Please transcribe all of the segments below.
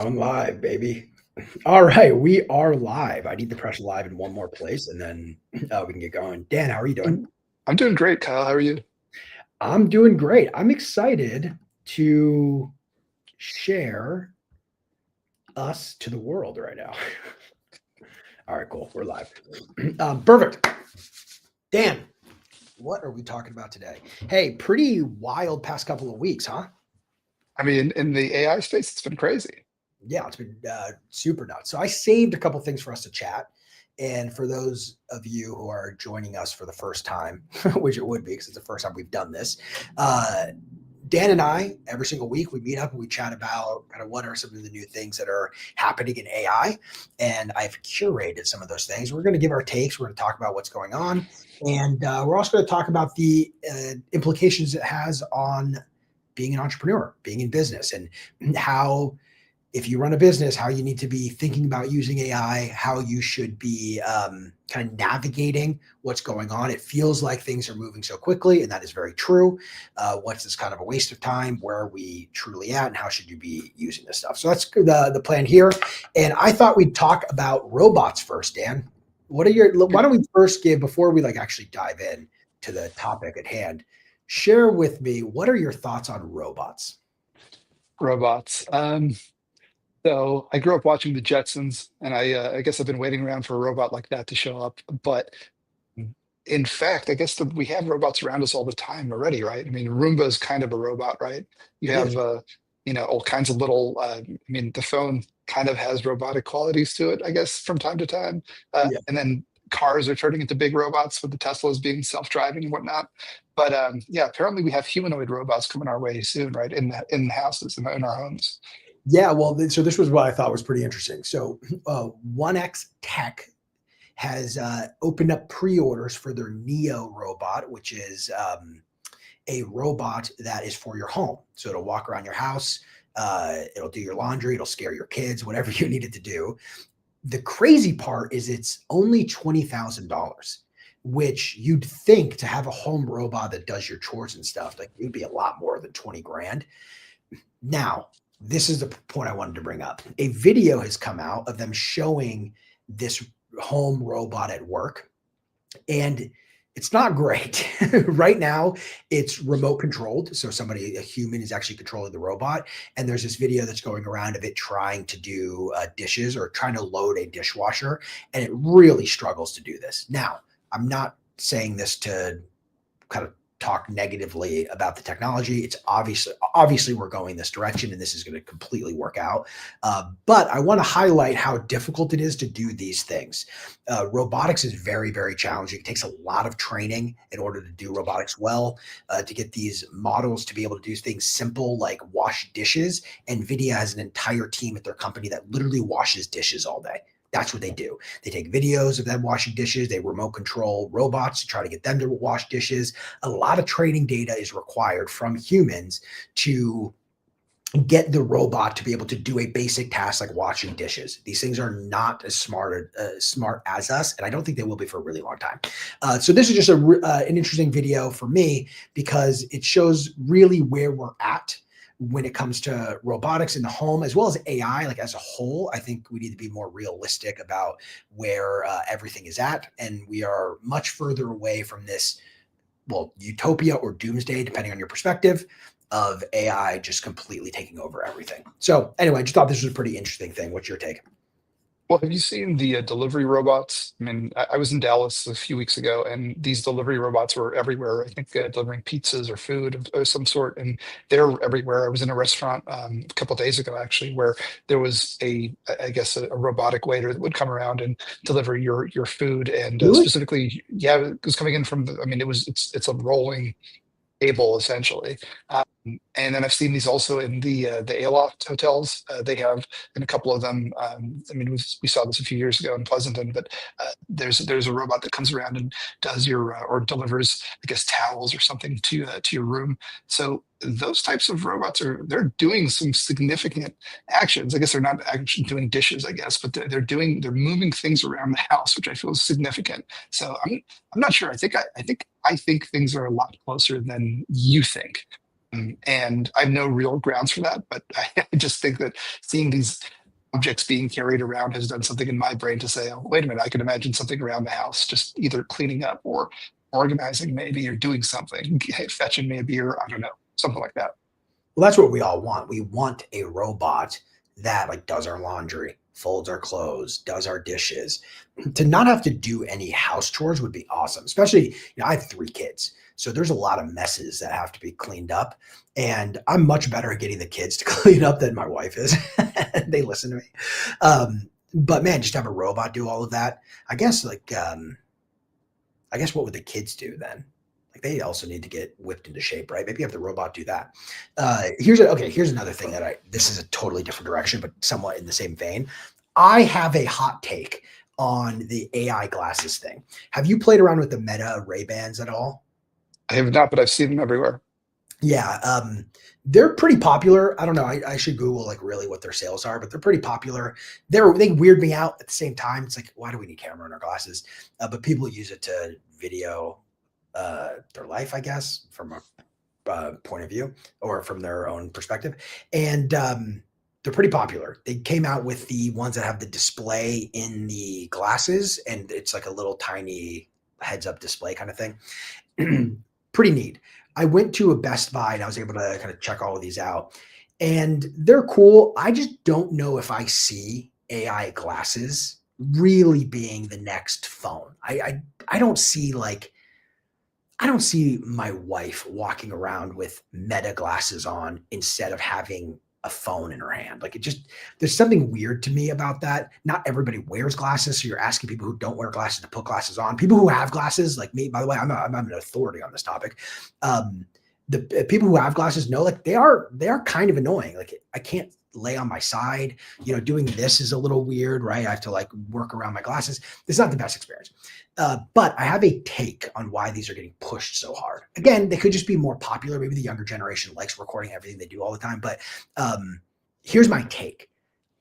I'm live, baby. All right, we are live. I need to press live in one more place, and then we can get going. Dan, how are you doing? I'm I'm doing great, Kyle. How are you? I'm doing great. I'm excited to share us to the world right now. All right, cool. We're live. Perfect. Dan, what are we talking about today? Hey, pretty wild past couple of weeks, huh? I mean, in the AI space, it's been crazy. Yeah, it's been super nuts. So I saved a couple things for us to chat. And for those of you who are joining us for the first time, which it would be because it's the first time we've done this, uh, Dan and I, every single week, we meet up and we chat about kind of what are some of the new things that are happening in AI. And I've curated some of those things. We're going to give our takes. We're going to talk about what's going on. And we're also going to talk about the implications it has on being an entrepreneur, being in business, and how if you run a business, how you need to be thinking about using AI, how you should be kind of navigating what's going on. It feels like things are moving so quickly, and that is very true. What's this kind of a waste of time? Where are we truly at, and how should you be using this stuff? So that's the plan here. And I thought we'd talk about robots first, Dan. What are your? Why don't we first give before we like actually dive in to the topic at hand? Share with me what are your thoughts on robots? Robots. So I grew up watching the Jetsons, and I guess I've been waiting around for a robot like that to show up. But in fact, I guess that we have robots around us all the time already, right? I mean, Roomba is kind of a robot, right? You It is. have, all kinds of little. I mean, the phone kind of has robotic qualities to it, I guess, from time to time. Yeah. And then cars are turning into big robots with the Teslas being self-driving and whatnot. But yeah, apparently we have humanoid robots coming our way soon, right? In houses in our homes. Yeah, well, so this was what I thought was pretty interesting. So, 1X Tech has opened up pre-orders for their Neo robot, which is a robot that is for your home. So it'll walk around your house, it'll do your laundry, it'll scare your kids, whatever you need it to do. The crazy part is it's only $20,000, which you'd think to have a home robot that does your chores and stuff, like it would be a lot more than 20 grand. Now, this is the point I wanted to bring up. A video has come out of them showing this home robot at work, and it's not great. Right now, it's remote controlled. So somebody, a human, is actually controlling the robot. And there's this video that's going around of it trying to do dishes or trying to load a dishwasher, and it really struggles to do this. Now, I'm not saying this to kind of talk negatively about the technology. It's obviously we're going this direction, and this is going to completely work out. But I want to highlight how difficult it is to do these things. Robotics is very, very challenging. It takes a lot of training in order to do robotics well. To get these models to be able to do things simple like wash dishes. NVIDIA has an entire team at their company that literally washes dishes all day. That's what they do. They take videos of them washing dishes. They remote control robots to try to get them to wash dishes. A lot of training data is required from humans to get the robot to be able to do a basic task like washing dishes. These things are not as smart as us, and I don't think they will be for a really long time. So this is just an interesting video for me because it shows really where we're at when it comes to robotics in the home as well as AI, like as a whole. I think we need to be more realistic about where everything is at, and we are much further away from this, well, utopia or doomsday, depending on your perspective, of AI just completely taking over everything. So anyway, I just thought this was a pretty interesting thing. What's your take? Well, have you seen the delivery robots? I mean, I was in Dallas a few weeks ago, and these delivery robots were everywhere. I think delivering pizzas or food of some sort, and they're everywhere. I was in a restaurant a couple days ago, actually, where there was I guess, a robotic waiter that would come around and deliver your food, and Really? specifically, yeah, it was coming in from. I mean, it's a rolling table essentially. And then I've seen these also in the Aloft hotels. They have in a couple of them. I mean, we saw this a few years ago in Pleasanton, but there's a robot that comes around and does your or delivers, I guess, towels or something to your room. So those types of robots they're doing some significant actions. I guess they're not actually doing dishes, I guess, but they're moving things around the house, which I feel is significant. So I'm not sure. I think things are a lot closer than you think. And I have no real grounds for that, but I just think that seeing these objects being carried around has done something in my brain to say, oh, wait a minute, I can imagine something around the house, just either cleaning up or organizing maybe or doing something, fetching me a beer, I don't know, something like that. Well, that's what we all want. We want a robot that like does our laundry, folds our clothes, does our dishes. To not have to do any house chores would be awesome. Especially, I have 3 kids. So there's a lot of messes that have to be cleaned up. And I'm much better at getting the kids to clean up than my wife is. They listen to me. But man, just have a robot do all of that. I guess I guess what would the kids do then? Like they also need to get whipped into shape, right? Maybe have the robot do that. Here's another thing that this is a totally different direction, but somewhat in the same vein. I have a hot take on the AI glasses thing. Have you played around with the Meta Ray-Bans at all? I have not, but I've seen them everywhere. Yeah, they're pretty popular. I don't know. I should Google like really what their sales are, but they're pretty popular. They weird me out at the same time. It's like, why do we need camera in our glasses? But people use it to video their life, I guess, from a point of view or from their own perspective. And they're pretty popular. They came out with the ones that have the display in the glasses, and it's like a little tiny heads up display kind of thing. Pretty neat. I went to a Best Buy and I was able to kind of check all of these out, and they're cool. I just don't know if I see AI glasses really being the next phone. I don't see like I don't see my wife walking around with Meta glasses on instead of having a phone in her hand. Like there's something weird to me about that. Not everybody wears glasses. So you're asking people who don't wear glasses to put glasses on. People who have glasses, like me, by the way, I'm an authority on this topic. The people who have glasses know like they are kind of annoying. Like I can't lay on my side, doing this is a little weird, right? I have to like work around my glasses. It's not the best experience. But I have a take on why these are getting pushed so hard. Again, they could just be more popular. Maybe the younger generation likes recording everything they do all the time. But here's my take.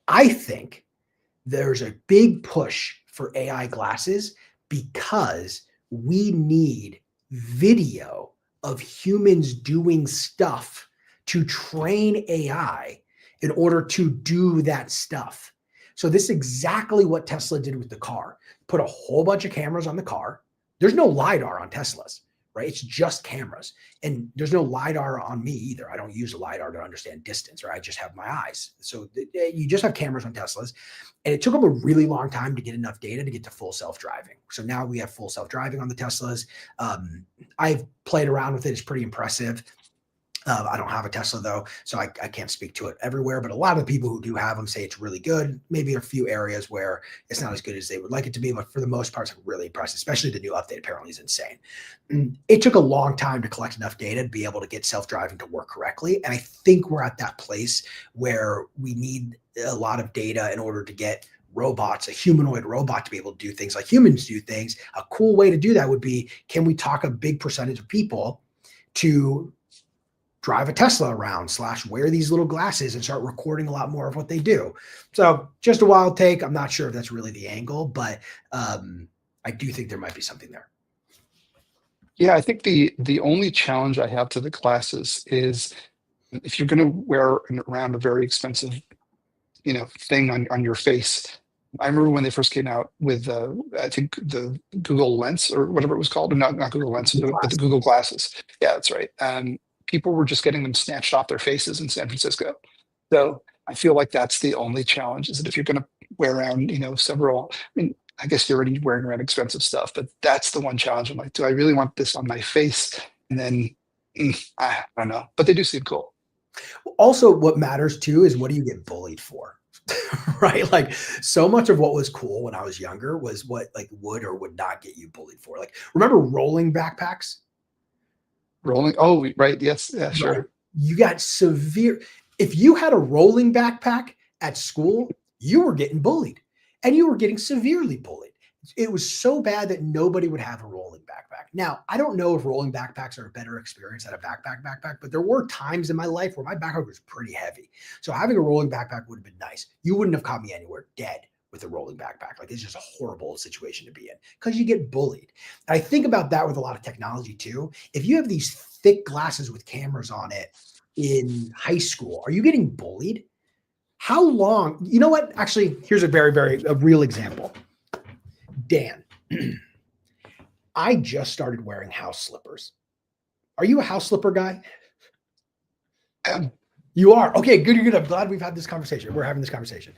I think there's a big push for AI glasses because we need video of humans doing stuff to train AI in order to do that stuff. So this is exactly what Tesla did with the car. Put a whole bunch of cameras on the car. There's no LiDAR on Teslas, right? It's just cameras. And there's no LiDAR on me either. I don't use a LiDAR to understand distance, right? I just have my eyes. So you just have cameras on Teslas. And it took them a really long time to get enough data to get to full self-driving. So now we have full self-driving on the Teslas. I've played around with it. It's pretty impressive. I don't have a Tesla though, so I can't speak to it everywhere, but a lot of the people who do have them say it's really good. Maybe a few areas where it's not as good as they would like it to be, but for the most part, it's really impressive, especially the new update apparently is insane. It took a long time to collect enough data to be able to get self-driving to work correctly. And I think we're at that place where we need a lot of data in order to get robots, a humanoid robot to be able to do things like humans do things. A cool way to do that would be, can we talk a big percentage of people to drive a Tesla around / wear these little glasses and start recording a lot more of what they do. So just a wild take. I'm not sure if that's really the angle, but I do think there might be something there. Yeah, I think the only challenge I have to the glasses is if you're going to wear around a very expensive, thing on your face. I remember when they first came out with I think the Google Lens or whatever it was called, not Google Lens, but the Google glasses. Yeah, that's right. People were just getting them snatched off their faces in San Francisco. So I feel like that's the only challenge is that if you're going to wear around, several, I mean, I guess you're already wearing around expensive stuff, but that's the one challenge. I'm like, do I really want this on my face? And then I don't know, but they do seem cool. Also, what matters too is what do you get bullied for? Right? Like so much of what was cool when I was younger was what like would or would not get you bullied for. Like remember rolling backpacks? Rolling. Oh, right. Yes. Yeah, Right. sure. You got severe. If you had a rolling backpack at school, you were getting bullied and you were getting severely bullied. It was so bad that nobody would have a rolling backpack. Now, I don't know if rolling backpacks are a better experience than a backpack, but there were times in my life where my backpack was pretty heavy. So having a rolling backpack would have been nice. You wouldn't have caught me anywhere dead, with a rolling backpack. Like it's just a horrible situation to be in because you get bullied. And I think about that with a lot of technology too. If you have these thick glasses with cameras on it in high school, are you getting bullied? How long? You know what? Actually, here's a a real example. Dan, I just started wearing house slippers. Are you a house slipper guy? And You are. Okay, good. You're good. I'm glad we've had this conversation. We're having this conversation.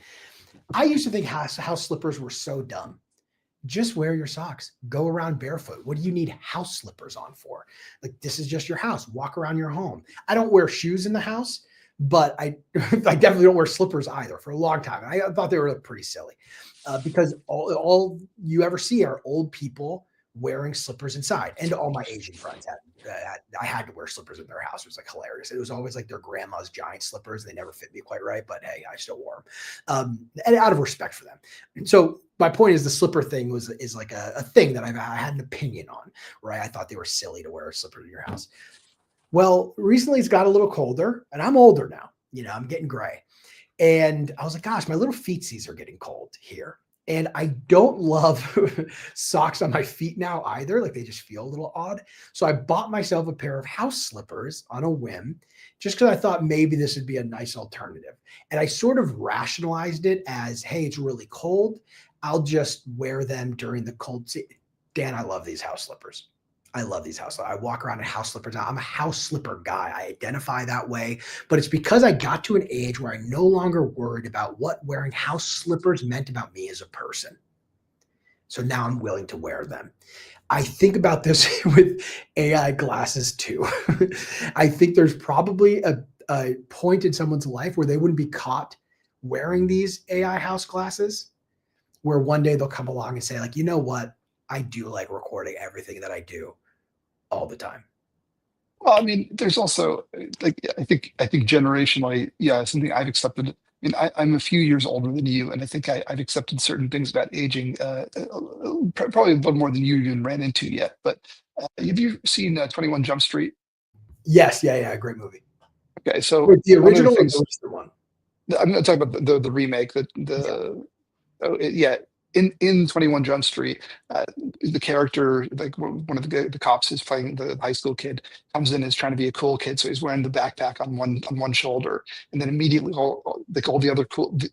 I used to think house slippers were so dumb. Just wear your socks. Go around barefoot. What do you need house slippers on for? Like this is just your house. Walk around your home. I don't wear shoes in the house, but I I definitely don't wear slippers either for a long time. I thought they were pretty silly because all you ever see are old people wearing slippers inside. And all my Asian friends I had to wear slippers in their house. It was like hilarious. It was always like their grandma's giant slippers. They never fit me quite right, but hey, I still wore them and out of respect for them. So my point is the slipper thing is like a thing that I had an opinion on, right? I thought they were silly to wear a slipper in your house. Well, recently it's got a little colder and I'm older now. I'm getting gray. And I was like, gosh, my little feetsies are getting cold here. And I don't love socks on my feet now either. Like they just feel a little odd. So I bought myself a pair of house slippers on a whim, just because I thought maybe this would be a nice alternative. And I sort of rationalized it as, hey, it's really cold. I'll just wear them during the cold season. Dan, I love these house slippers. I love these house slippers. I walk around in house slippers now. I'm a house slipper guy. I identify that way, but it's because I got to an age where I'm no longer worried about what wearing house slippers meant about me as a person. So now I'm willing to wear them. I think about this with AI glasses too. I think there's probably a point in someone's life where they wouldn't be caught wearing these AI house glasses, where one day they'll come along and say, like, you know what? I do like recording everything that I do all the time. well, I mean, there's also like I think generationally, yeah, something I've accepted. I mean, I'm a few years older than you, and I think I've accepted certain things about aging, probably a little more than you even ran into yet. But have you seen 21 Jump Street? Yes, yeah, yeah, great movie. Okay, so Wait, the one of the original or the things recent one? I'm not talking about the remake, Yeah. oh, yeah. In 21 Jump Street, the character, like one of the cops is playing the high school kid, comes in and is trying to be a cool kid, so he's wearing the backpack on one shoulder, and then immediately all the other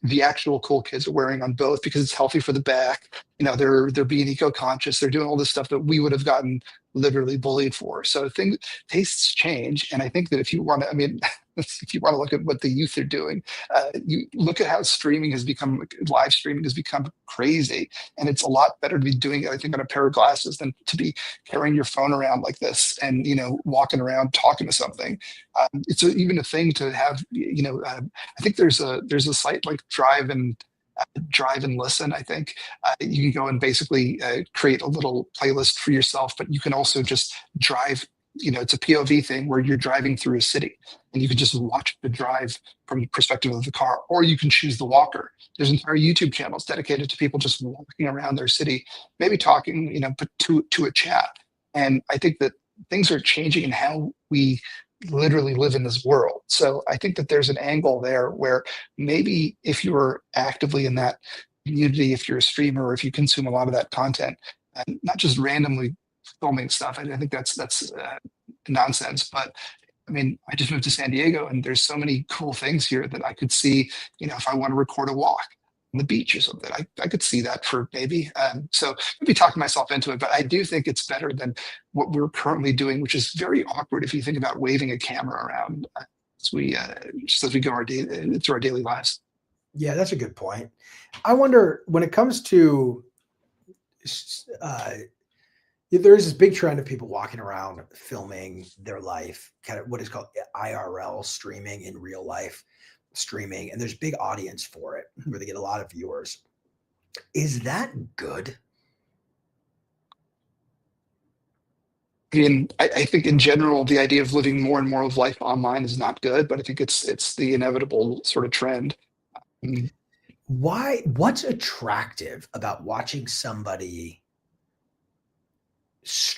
the actual cool kids are wearing on both because it's healthy for the back. They're being eco-conscious. They're doing all this stuff that we would have gotten literally bullied for. So things tastes change, and I think that if you want to, I mean, if you want to look at what the youth are doing, you look at how streaming has become, live streaming has become crazy, and it's a lot better to be doing it, I think, on a pair of glasses than to be carrying your phone around like this and walking around talking to something. It's even a thing to have. I think there's a site like Drive and Listen. I think you can go and basically create a little playlist for yourself, but you can also just drive. It's a POV thing where you're driving through a city and you can just watch the drive from the perspective of the car, or you can choose the walker. There's entire YouTube channels dedicated to people just walking around their city, maybe talking, but to a chat. And I think that things are changing in how we literally live in this world. So I think that there's an angle there where maybe if you're actively in that community, if you're a streamer, or if you consume a lot of that content, and not just randomly filming stuff, I think that's nonsense. But I mean, I just moved to San Diego, and there's so many cool things here that I could see. If I want to record a walk on the beach or something, I could see that for maybe. So maybe talking myself into it, but I do think it's better than what we're currently doing, which is very awkward if you think about waving a camera around as we just as we go through our daily lives. Yeah, that's a good point. I wonder when it comes to uh, there is this big trend of people walking around filming their life, kind of what is called IRL streaming, in real life streaming, and there's big audience for it where they get a lot of viewers. Is that good? I mean, I think in general, the idea of living more and more of life online is not good, but I think it's the inevitable sort of trend. Mm, Why? What's attractive about watching somebody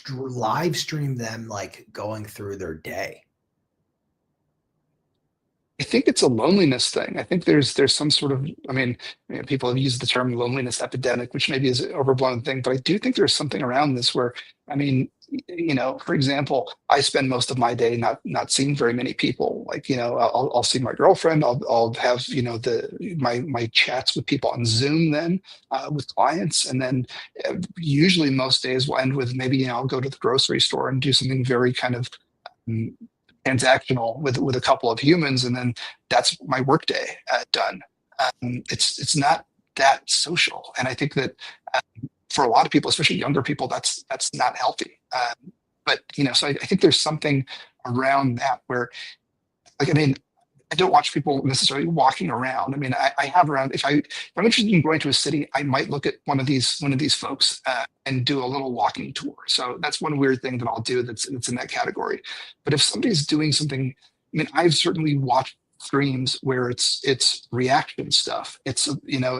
live stream them like going through their day? I think it's a loneliness thing. I think there's some sort of, I mean, people have used the term loneliness epidemic, which maybe is an overblown thing, but I do think there's something around this where, I mean, for example, I spend most of my day not seeing very many people. Like, I'll see my girlfriend. I'll have my chats with people on Zoom then with clients, and then usually most days will end with maybe I'll go to the grocery store and do something very kind of mm, transactional with a couple of humans, and then that's my workday done. It's not that social, and I think that for a lot of people, especially younger people, that's not healthy. But so I think there's something around that where, like, I mean, I don't watch people necessarily walking around. I mean, I have around if I'm interested in going to a city, I might look at one of these folks and do a little walking tour. So that's one weird thing that I'll do that's in that category. But if somebody's doing something, I mean, I've certainly watched streams where it's reaction stuff. It's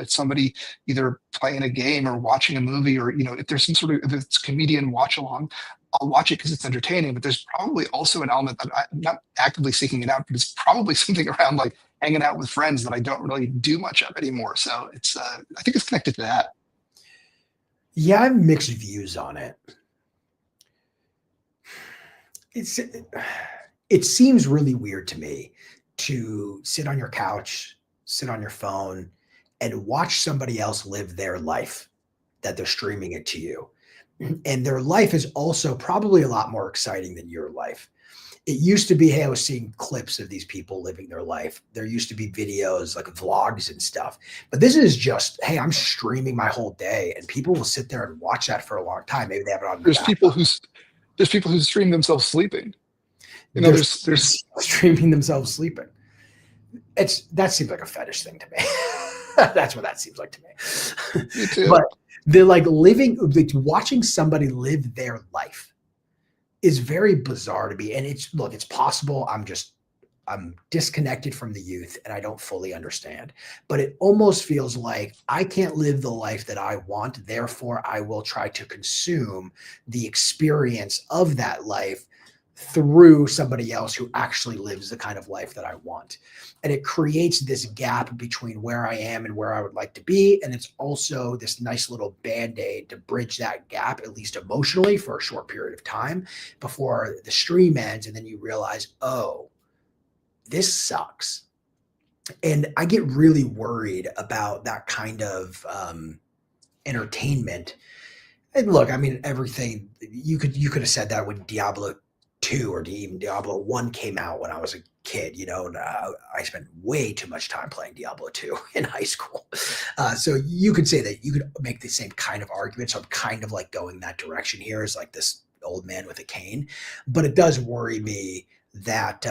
somebody either playing a game or watching a movie, or if there's some sort of, if it's comedian watch along, I'll watch it because it's entertaining, but there's probably also an element that I'm not actively seeking it out, but it's probably something around like hanging out with friends that I don't really do much of anymore. So I think it's connected to that. Yeah, I have mixed views on it. It's it seems really weird to me to sit on your couch, sit on your phone, and watch somebody else live their life that they're streaming it to you. And their life is also probably a lot more exciting than your life. It used to be, hey, I was seeing clips of these people living their life. There used to be videos like vlogs and stuff. But this is just, hey, I'm streaming my whole day, and people will sit there and watch that for a long time. Maybe they have it on the There's back. people who there's people who stream themselves sleeping. They're There's streaming themselves sleeping. That seems like a fetish thing to me. That's what that seems like to me. me too. But they're like watching somebody live their life is very bizarre to me. And it's possible I'm disconnected from the youth and I don't fully understand, but it almost feels like I can't live the life that I want. Therefore, I will try to consume the experience of that life through somebody else who actually lives the kind of life that I want. And it creates this gap between where I am and where I would like to be. And it's also this nice little band-aid to bridge that gap, at least emotionally, for a short period of time before the stream ends. And then you realize, oh, this sucks. And I get really worried about that kind of entertainment. And look, I mean, everything you could have said that when Diablo 2 or even Diablo 1 came out when I was a kid, and I spent way too much time playing Diablo 2 in high school. So you could say that you could make the same kind of argument. So I'm kind of like going that direction here as like this old man with a cane. But it does worry me that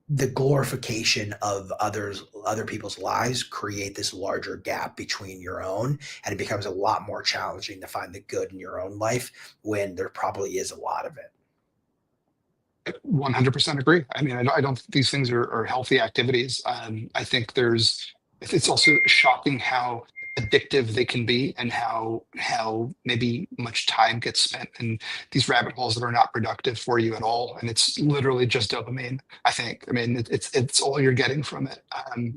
the glorification of other people's lives create this larger gap between your own, and it becomes a lot more challenging to find the good in your own life when there probably is a lot of it. 100% agree. I mean, I don't think these things are healthy activities. I think it's also shocking how addictive they can be, and how maybe much time gets spent in these rabbit holes that are not productive for you at all. And it's literally just dopamine, I think. I mean, it's all you're getting from it.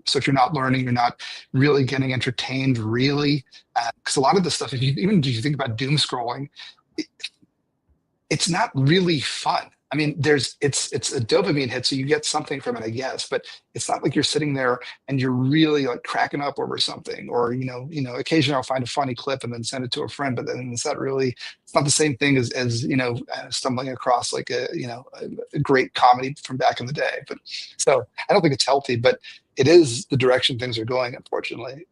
So if you're not learning, you're not really getting entertained, really. Because a lot of this stuff, if you think about doom scrolling, it's not really fun. I mean, it's a dopamine hit, so you get something from it, I guess, but it's not like you're sitting there and you're really like cracking up over something, or occasionally I'll find a funny clip and then send it to a friend, but then it's not the same thing as stumbling across like a great comedy from back in the day. But so I don't think it's healthy, but it is the direction things are going, unfortunately.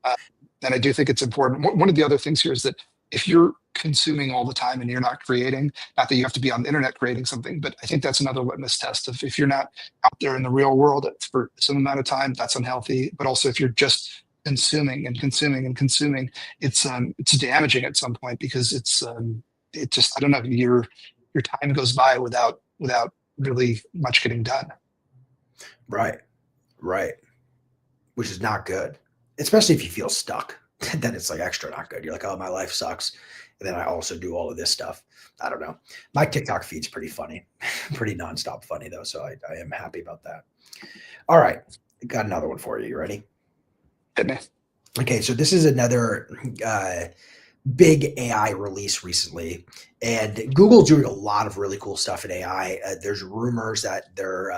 And I do think it's important. One of the other things here is that if you're consuming all the time and you're not creating, not that you have to be on the internet creating something, but I think that's another litmus test of if you're not out there in the real world for some amount of time, that's unhealthy. But also if you're just consuming and consuming and consuming, it's damaging at some point, because it just, I don't know, your time goes by without really much getting done. Right. Right. Which is not good, especially if you feel stuck. Then it's like extra not good. You're like, oh, my life sucks. And then I also do all of this stuff. I don't know. My TikTok feed's pretty funny, pretty nonstop funny though. So I am happy about that. All right, got another one for you. You ready? Hit me. Okay, so this is another uh, big AI release recently, and Google's doing a lot of really cool stuff in AI. There's rumors that their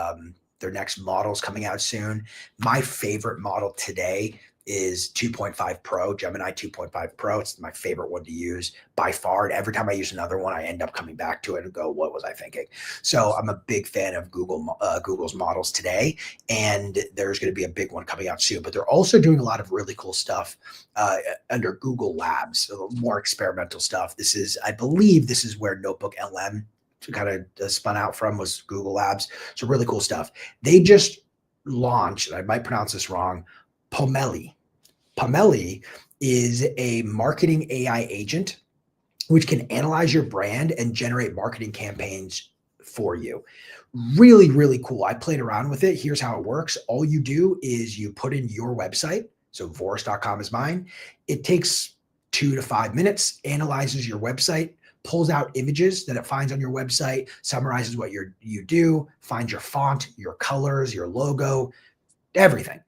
next model's coming out soon. My favorite model today is 2.5 Pro, Gemini 2.5 Pro. It's my favorite one to use by far. And every time I use another one, I end up coming back to it and go, "What was I thinking?" So I'm a big fan of Google's models today, and there's going to be a big one coming out soon. But they're also doing a lot of really cool stuff uh, under Google Labs, so more experimental stuff. I believe, this is where Notebook LM kind of spun out from, was Google Labs. So really cool stuff. They just launched, and I might pronounce this wrong, Pomeli. Pomeli is a marketing AI agent which can analyze your brand and generate marketing campaigns for you. Really, really cool. I played around with it. Here's how it works. All you do is you put in your website. So Voris.com is mine. It takes 2 to 5 minutes, analyzes your website, pulls out images that it finds on your website, summarizes what you do, finds your font, your colors, your logo, everything.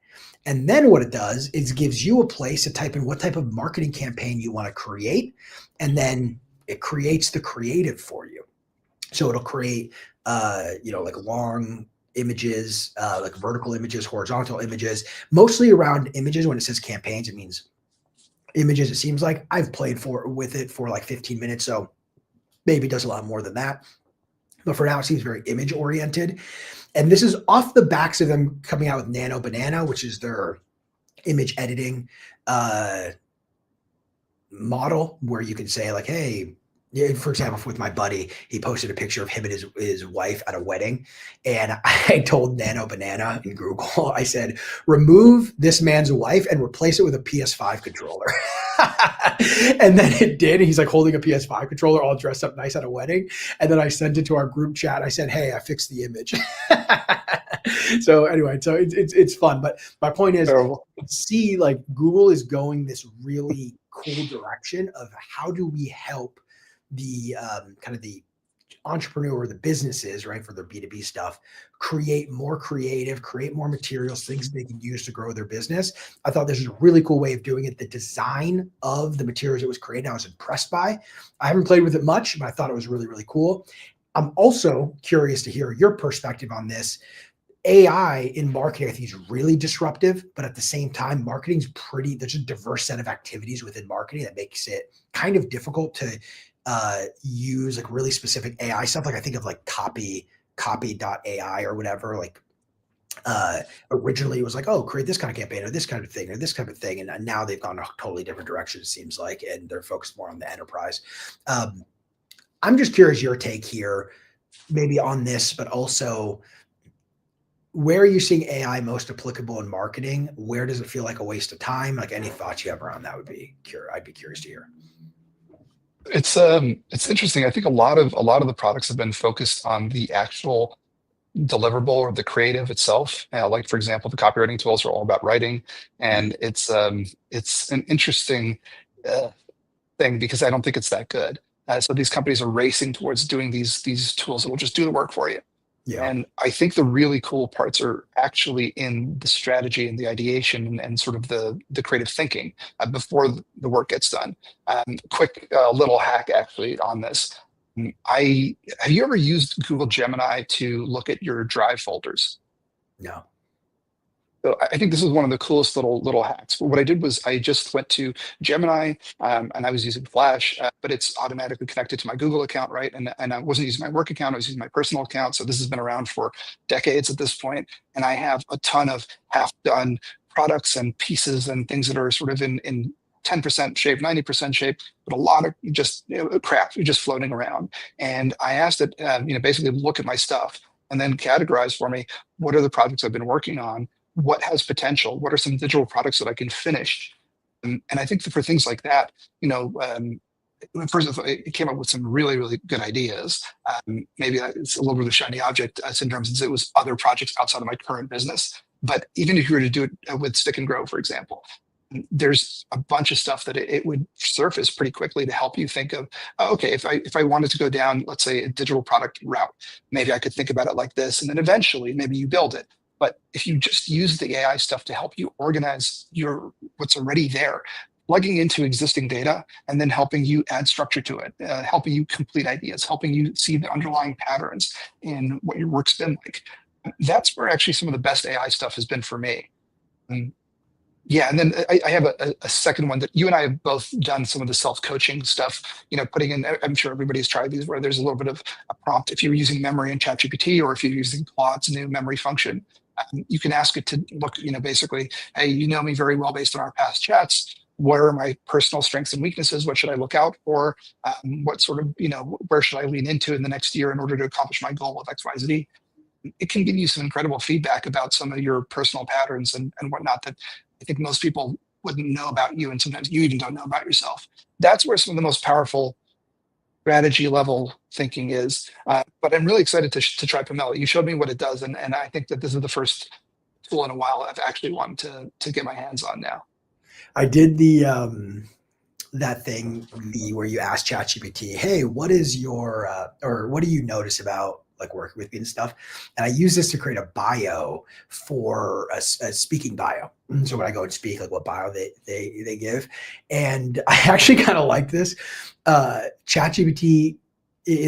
And then what it does is gives you a place to type in what type of marketing campaign you want to create. And then it creates the creative for you. So it'll create, like long images, like vertical images, horizontal images, mostly around images. When it says campaigns, it means images. It seems like I've played with it for like 15 minutes. So maybe it does a lot more than that. But for now, it seems very image oriented. And this is off the backs of them coming out with Nano Banana, which is their image editing model, where you can say like, hey, for example, with my buddy, he posted a picture of him and his wife at a wedding. And I told Nano Banana in Google, I said, remove this man's wife and replace it with a PS5 controller. And then it did. He's like holding a PS5 controller all dressed up nice at a wedding. And then I sent it to our group chat. I said, hey, I fixed the image. So anyway, so it's fun. But my point is, Terrible. see, like Google is going this really cool direction of how do we help the kind of the entrepreneur, the businesses, right, for their B2B stuff, create more creative, create more materials, things they can use to grow their business. I thought this was a really cool way of doing it. The design of the materials it was created, I was impressed by. I haven't played with it much, but I thought it was really, really cool. I'm also curious to hear your perspective on this. AI in marketing, I think, is really disruptive, but at the same time, marketing's there's a diverse set of activities within marketing that makes it kind of difficult to use like really specific AI stuff. Like I think of like copy.ai or whatever. Like originally it was like, oh, create this kind of campaign or this kind of thing or this kind of thing. And now they've gone a totally different direction, it seems like, and they're focused more on the enterprise. I'm just curious your take here, maybe on this, but also where are you seeing AI most applicable in marketing? Where does it feel like a waste of time? Like any thoughts you have around that I'd be curious to hear. It's interesting. I think a lot of the products have been focused on the actual deliverable or the creative itself. Like for example, the copywriting tools are all about writing, and it's an interesting uh, thing because I don't think it's that good. So these companies are racing towards doing these tools that will just do the work for you. Yeah. And I think the really cool parts are actually in the strategy and the ideation and sort of the creative thinking before the work gets done. Quick little hack actually on this. I Have you ever used Google Gemini to look at your Drive folders? No. So I think this is one of the coolest little hacks. What I did was I just went to Gemini, and I was using Flash, but it's automatically connected to my Google account, right? And I wasn't using my work account; I was using my personal account. So this has been around for decades at this point, and I have a ton of half-done products and pieces and things that are sort of in 10% shape, 90% shape, but a lot of just crap just floating around. And I asked it, basically look at my stuff and then categorize for me what are the projects I've been working on, what has potential, what are some digital products that I can finish. And I think that for things like that, first of all, it came up with some really, really good ideas. Maybe it's a little bit of a shiny object syndrome since it was other projects outside of my current business. But even if you were to do it with Stick and Grow, for example, there's a bunch of stuff that it would surface pretty quickly to help you think of, oh, okay, if I wanted to go down, let's say, a digital product route, maybe I could think about it like this, and then eventually maybe you build it. But if you just use the AI stuff to help you organize what's already there, plugging into existing data and then helping you add structure to it, helping you complete ideas, helping you see the underlying patterns in what your work's been like. That's where actually some of the best AI stuff has been for me. Yeah, and then I have a second one that you and I have both done some of the self-coaching stuff, putting in, I'm sure everybody's tried these where there's a little bit of a prompt. If you're using memory in ChatGPT or if you're using Claude's new memory function, you can ask it to look, basically, hey, you know me very well based on our past chats. What are my personal strengths and weaknesses? What should I look out for? What sort of, where should I lean into in the next year in order to accomplish my goal of X, Y, Z? It can give you some incredible feedback about some of your personal patterns and whatnot that I think most people wouldn't know about you, and sometimes you even don't know about yourself. That's where some of the most powerful strategy level thinking is. But I'm really excited to try Pomelo. You showed me what it does, and I think that this is the first tool in a while I've actually wanted to get my hands on now. I did that thing where you ask ChatGPT, hey, what is your or what do you notice about like working with me and stuff? And I use this to create a bio for a speaking bio. So when I go and speak, like what bio they give. And I actually kind of like this. ChatGPT,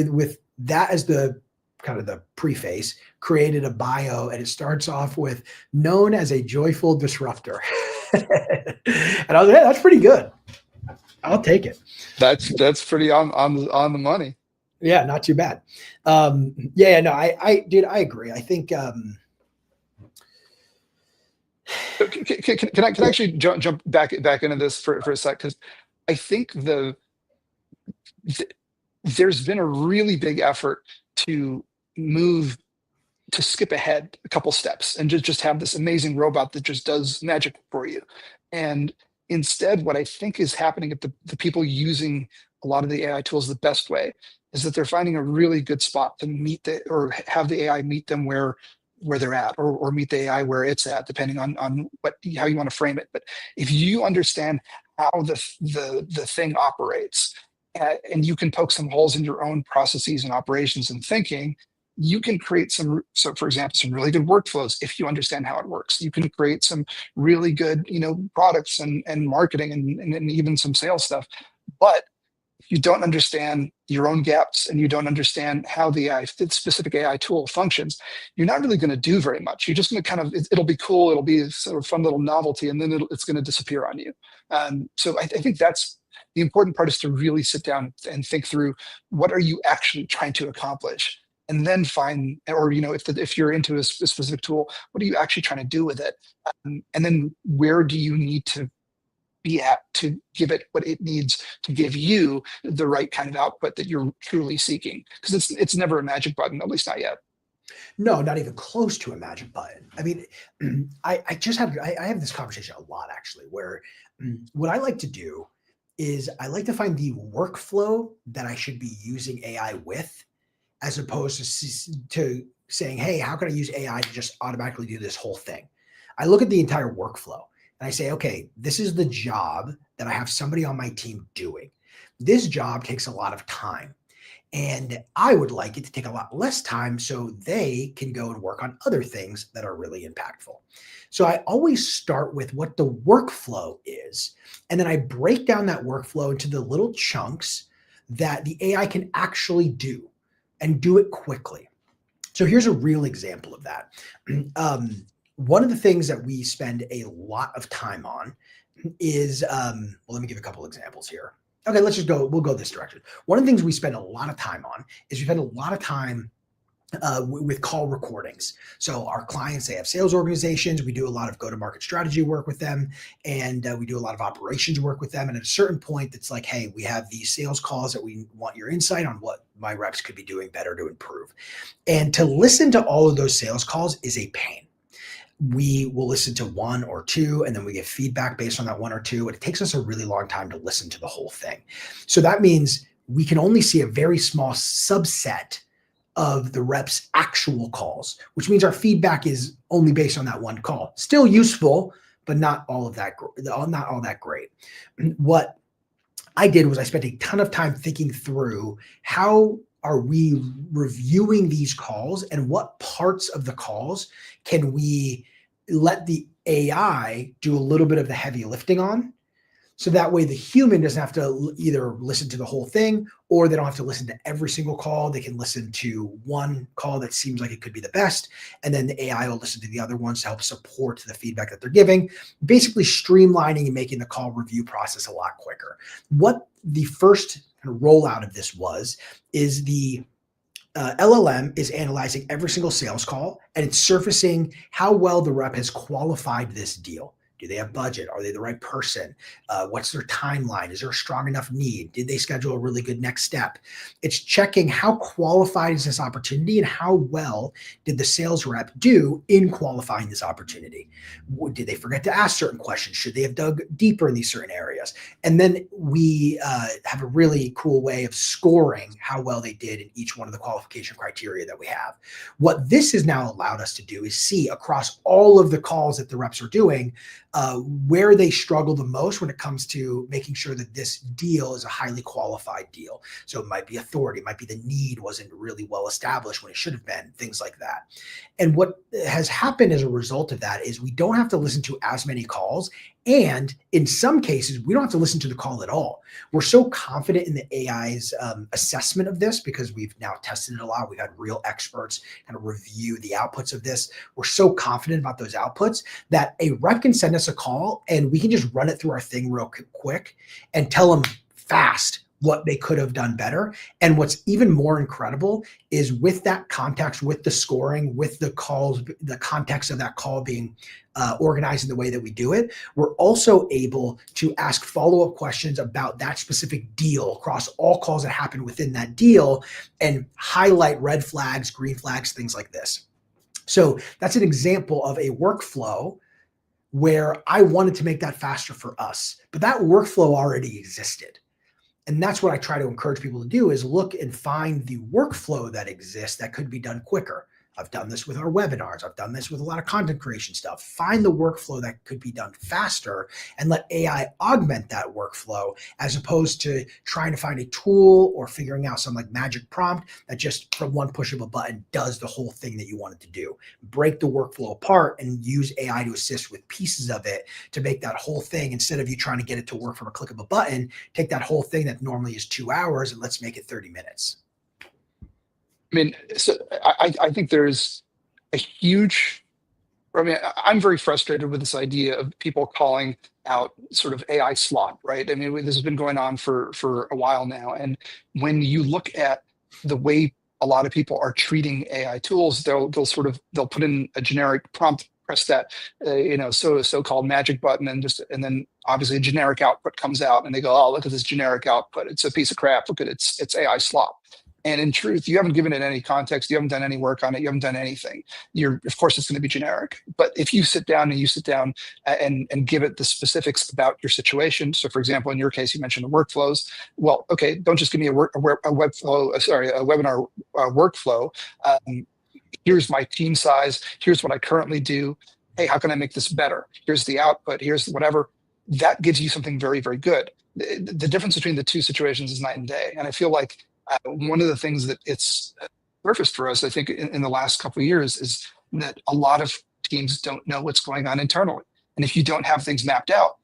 with that as the kind of the preface, created a bio, and it starts off with known as a joyful disruptor. And I was like, hey, that's pretty good. I'll take it. That's pretty on the money. Yeah, not too bad. Yeah, no, I agree. I think Can I actually jump back into this for a sec? Because I think there's been a really big effort to skip ahead a couple steps and just have this amazing robot that just does magic for you. And instead, what I think is happening at the people using a lot of the AI tools the best way is that they're finding a really good spot to or have the AI meet them where they're at, or meet the AI where it's at, depending on how you want to frame it. But if you understand how the thing operates, and you can poke some holes in your own processes and operations and thinking, you can create so for example, some really good workflows. If you understand how it works, you can create some really good, products and marketing and even some sales stuff. But if you don't understand your own gaps and you don't understand how the specific AI tool functions, you're not really going to do very much. You're just going to it'll be cool. It'll be sort of fun little novelty, and then it's going to disappear on you. So I think that's the important part, is to really sit down and think through, what are you actually trying to accomplish? And then find, or if you're into a specific tool, what are you actually trying to do with it? And then where do you need to be at to give it what it needs to give you the right kind of output that you're truly seeking? Because it's never a magic button, at least not yet. No, not even close to a magic button. I mean, I have this conversation a lot, actually, where what I like to do is I like to find the workflow that I should be using AI with, as opposed to saying, hey, how can I use AI to just automatically do this whole thing? I look at the entire workflow and I say, okay, this is the job that I have somebody on my team doing. This job takes a lot of time, and I would like it to take a lot less time so they can go and work on other things that are really impactful. So I always start with what the workflow is, and then I break down that workflow into the little chunks that the AI can actually do, and do it quickly. So here's a real example of that. One of the things that we spend a lot of time on is, well, let me give a couple examples here. Okay, we'll go this direction. One of the things we spend a lot of time on is we spend a lot of time with call recordings. So our clients, they have sales organizations. We do a lot of go-to-market strategy work with them, and we do a lot of operations work with them. And at a certain point, it's like, hey, we have these sales calls that we want your insight on what my reps could be doing better to improve. And to listen to all of those sales calls is a pain. We will listen to one or two, and then we get feedback based on that one or two. And it takes us a really long time to listen to the whole thing. So that means we can only see a very small subset of the rep's actual calls, which means our feedback is only based on that one call. Still useful, but not all that great. What I did was I spent a ton of time thinking through how are we reviewing these calls, and what parts of the calls can we let the AI do a little bit of the heavy lifting on, so that way the human doesn't have to either listen to the whole thing, or they don't have to listen to every single call. They can listen to one call that seems like it could be the best, and then the AI will listen to the other ones to help support the feedback that they're giving, basically streamlining and making the call review process a lot quicker. What the first kind of rollout of this is the LLM is analyzing every single sales call, and it's surfacing how well the rep has qualified this deal. Do they have budget? Are they the right person? What's their timeline? Is there a strong enough need? Did they schedule a really good next step? It's checking how qualified is this opportunity, and how well did the sales rep do in qualifying this opportunity? Did they forget to ask certain questions? Should they have dug deeper in these certain areas? And then we have a really cool way of scoring how well they did in each one of the qualification criteria that we have. What this has now allowed us to do is see across all of the calls that the reps are doing, where they struggle the most when it comes to making sure that this deal is a highly qualified deal. So it might be authority, it might be the need wasn't really well established when it should have been, things like that. And what has happened as a result of that is we don't have to listen to as many calls. And in some cases, we don't have to listen to the call at all. We're so confident in the AI's assessment of this, because we've now tested it a lot. We've had real experts kind of review the outputs of this. We're so confident about those outputs that a rep can send us a call and we can just run it through our thing real quick and tell them fast what they could have done better. And what's even more incredible is with that context, with the scoring, with the calls, the context of that call being organized in the way that we do it, we're also able to ask follow-up questions about that specific deal across all calls that happen within that deal, and highlight red flags, green flags, things like this. So that's an example of a workflow where I wanted to make that faster for us, but that workflow already existed. And that's what I try to encourage people to do, is look and find the workflow that exists that could be done quicker. I've done this with our webinars. I've done this with a lot of content creation stuff. Find the workflow that could be done faster and let AI augment that workflow, as opposed to trying to find a tool or figuring out some like magic prompt that just from one push of a button does the whole thing that you want it to do. Break the workflow apart and use AI to assist with pieces of it to make that whole thing, instead of you trying to get it to work from a click of a button, take that whole thing that normally is 2 hours and let's make it 30 minutes. I mean, so I think there's a huge, I mean, I'm very frustrated with this idea of people calling out sort of AI slop, right? I mean, this has been going on for a while now. And when you look at the way a lot of people are treating AI tools, they'll put in a generic prompt, press that so-called magic button, and then obviously a generic output comes out, and they go, oh, look at this generic output, it's a piece of crap, look at it's AI slop. And in truth, you haven't given it any context. You haven't done any work on it. You haven't done anything. Of course, it's going to be generic. But if you sit down and give it the specifics about your situation. So, for example, in your case, you mentioned the workflows. Well, okay, don't just give me a webinar workflow. Here's my team size. Here's what I currently do. Hey, how can I make this better? Here's the output. Here's whatever. That gives you something very, very good. The difference between the two situations is night and day. And I feel like one of the things that it's surfaced for us, I think, in the last couple of years, is that a lot of teams don't know what's going on internally. And if you don't have things mapped out,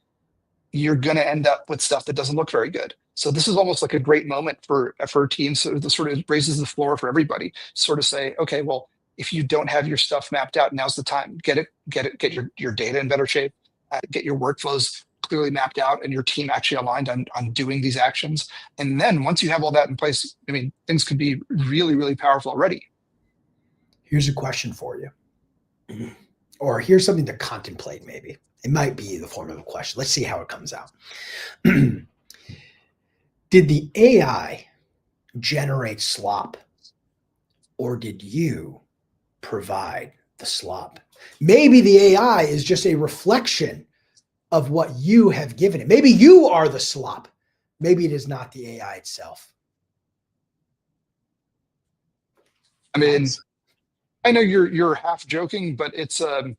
you're going to end up with stuff that doesn't look very good. So this is almost like a great moment for teams. So this sort of raises the floor for everybody. Sort of say, okay, well, if you don't have your stuff mapped out, now's the time. Get your data in better shape. Get your workflows clearly mapped out and your team actually aligned on doing these actions. And then once you have all that in place, I mean, things could be really, really powerful already. Here's a question for you, or here's something to contemplate. Maybe it might be the form of a question. Let's see how it comes out. Did the AI generate slop, or did you provide the slop? Maybe the AI is just a reflection of what you have given it. Maybe you are the slop. Maybe it is not the AI itself. I mean, I know you're half joking, but it's a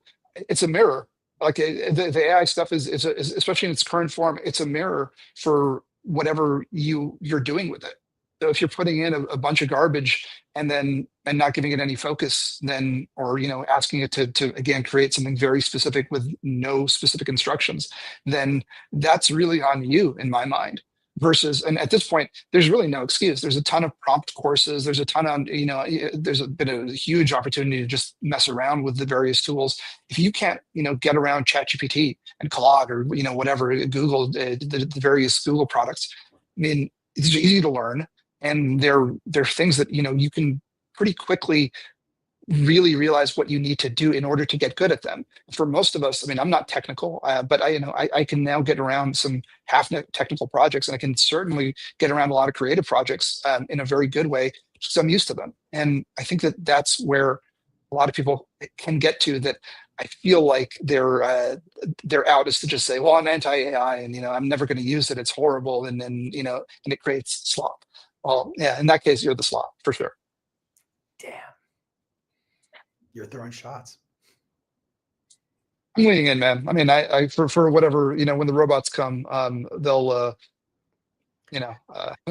mirror. Like the AI stuff is especially in its current form, it's a mirror for whatever you're doing with it. So if you're putting in a bunch of garbage and not giving it any focus, then or asking it to again create something very specific with no specific instructions, then that's really on you in my mind. Versus, and at this point, there's really no excuse. There's a ton of prompt courses. There's a ton of there's been a huge opportunity to just mess around with the various tools. If you can't get around ChatGPT and Claude or whatever Google the various Google products, I mean, it's easy to learn, and they're things that you can pretty quickly really realize what you need to do in order to get good at them. For most of us, I mean, I'm not technical, but I can now get around some technical projects, and I can certainly get around a lot of creative projects in a very good way because I'm used to them. And I think that that's where a lot of people can get to that. I feel like they're out is to just say, well, I'm anti-AI, and I'm never going to use it. It's horrible, and then and it creates slop. Well, yeah, in that case, you're the slop for sure. Damn. You're throwing shots. I'm leaning in, man. I mean, I for whatever when the robots come, they'll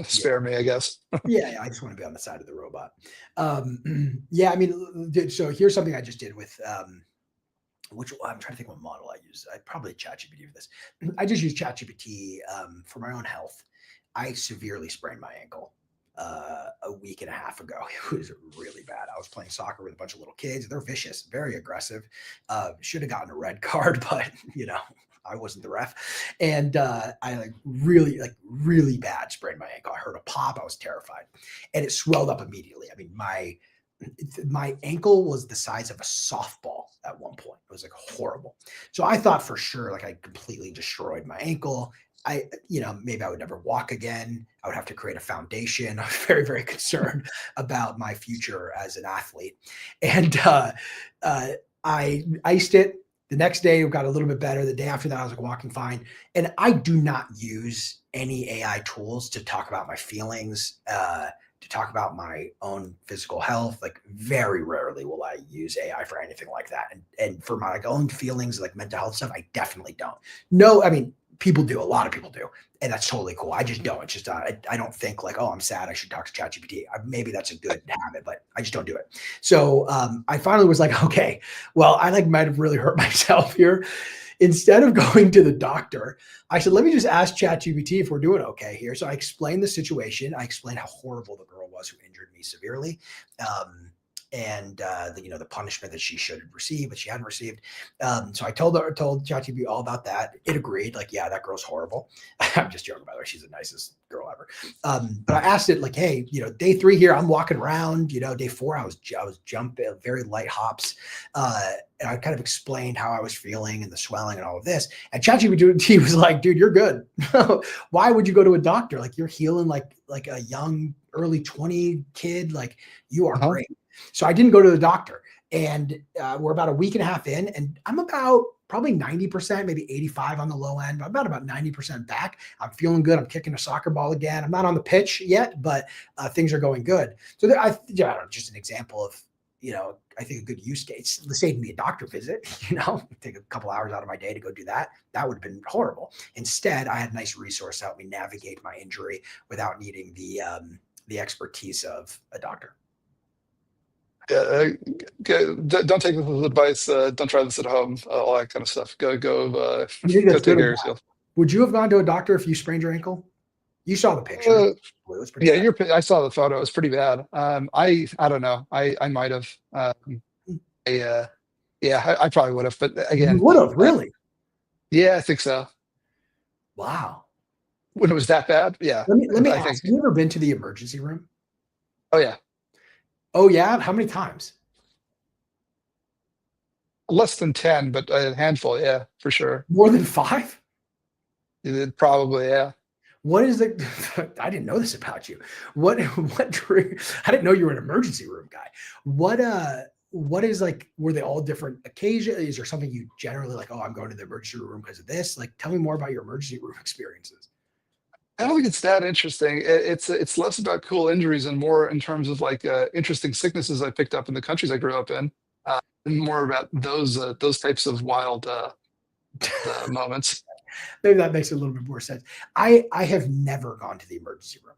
spare me, I guess. Yeah, I just want to be on the side of the robot. Yeah, I mean, so here's something I just did with which I'm trying to think what model I use. I probably ChatGPT for this. I just use ChatGPT for my own health. I severely sprained my ankle a week and a half ago. It was really bad. I was playing soccer with a bunch of little kids. They're vicious, very aggressive. Should have gotten a red card, but I wasn't the ref. And I really bad sprained my ankle. I heard a pop. I was terrified, and it swelled up immediately. I mean, my ankle was the size of a softball at one point. It was like horrible. So I thought for sure, like, I completely destroyed my ankle. Maybe I would never walk again. I would have to create a foundation. I'm very, very concerned about my future as an athlete. And I iced it. The next day it got a little bit better. The day after that, I was like walking fine. And I do not use any AI tools to talk about my feelings, to talk about my own physical health. Like, very rarely will I use AI for anything like that. And for my own feelings, like mental health stuff, I definitely don't. No, I mean, people do. A lot of people do. And that's totally cool. I just don't. It's just, I don't think like, oh, I'm sad, I should talk to ChatGPT. Maybe that's a good habit, but I just don't do it. So I finally was like, okay, well, I might have really hurt myself here. Instead of going to the doctor, I said, let me just ask ChatGPT if we're doing okay here. So I explained the situation. I explained how horrible the girl was who injured me severely. And the punishment that she should receive, but she hadn't received. So I told ChatGPT all about that. It agreed, like, yeah, that girl's horrible. I'm just joking, by the way. She's the nicest girl ever. But I asked it, like, hey, day 3 here, I'm walking around. Day 4, I was jumping, very light hops. And I kind of explained how I was feeling and the swelling and all of this. And ChatGPT was like, dude, you're good. Why would you go to a doctor? Like, you're healing like a young, early 20 kid. Like, you are great. So I didn't go to the doctor, and we're about a week and a half in, and I'm about probably 90%, maybe 85 on the low end, but about 90% back. I'm feeling good. I'm kicking a soccer ball again. I'm not on the pitch yet, but things are going good. So I don't know, just an example of, I think a good use case. Let's say me a doctor visit, take a couple hours out of my day to go do that. That would have been horrible. Instead, I had a nice resource to help me navigate my injury without needing the expertise of a doctor. Yeah, don't take this as advice. Don't try this at home. All that kind of stuff. Go You think take that's care good? of yourself. Would you have gone to a doctor if you sprained your ankle? You saw the picture. It was pretty Yeah, bad. I saw the photo. It was pretty bad. I don't know. I might have. Yeah, I probably would have. But You again, would have, really? yeah, I think so. Wow. When it was that bad, yeah. Let me I ask, think. have you ever been to the emergency room? Oh yeah, Oh yeah? How many times? less than 10, but a handful. Yeah, for sure. More than 5? Probably, yeah. What is the I didn't know this about you. What I didn't know you were an emergency room guy. What is, like, were they all different occasions? Is there something you generally like, oh, I'm going to the emergency room because of this? Like, tell me more about your emergency room experiences. I don't think it's that interesting. It's less about cool injuries and more in terms of like interesting sicknesses I picked up in the countries I grew up in, and more about those types of wild moments. Maybe that makes a little bit more sense. I have never gone to the emergency room.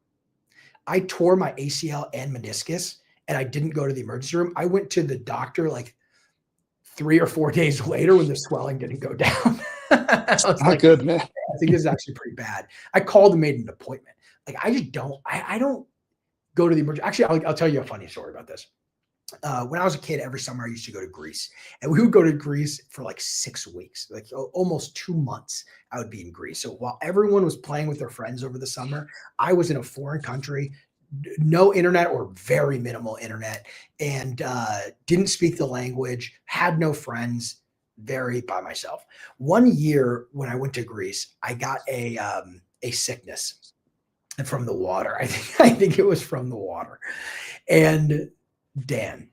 I tore my ACL and meniscus, and I didn't go to the emergency room. I went to the doctor like 3 or 4 days later when the swelling didn't go down. I was Not like, good, man. I think this is actually pretty bad. I called and made an appointment. Like I just don't. I don't go to the emergency. Actually, I'll tell you a funny story about this. When I was a kid, every summer I used to go to Greece, and we would go to Greece for like 6 weeks, like almost 2 months. I would be in Greece. So while everyone was playing with their friends over the summer, I was in a foreign country, no internet or very minimal internet, and didn't speak the language, had no friends, very by myself. One year when I went to Greece, I got a sickness from the water. I think it was from the water, and Dan,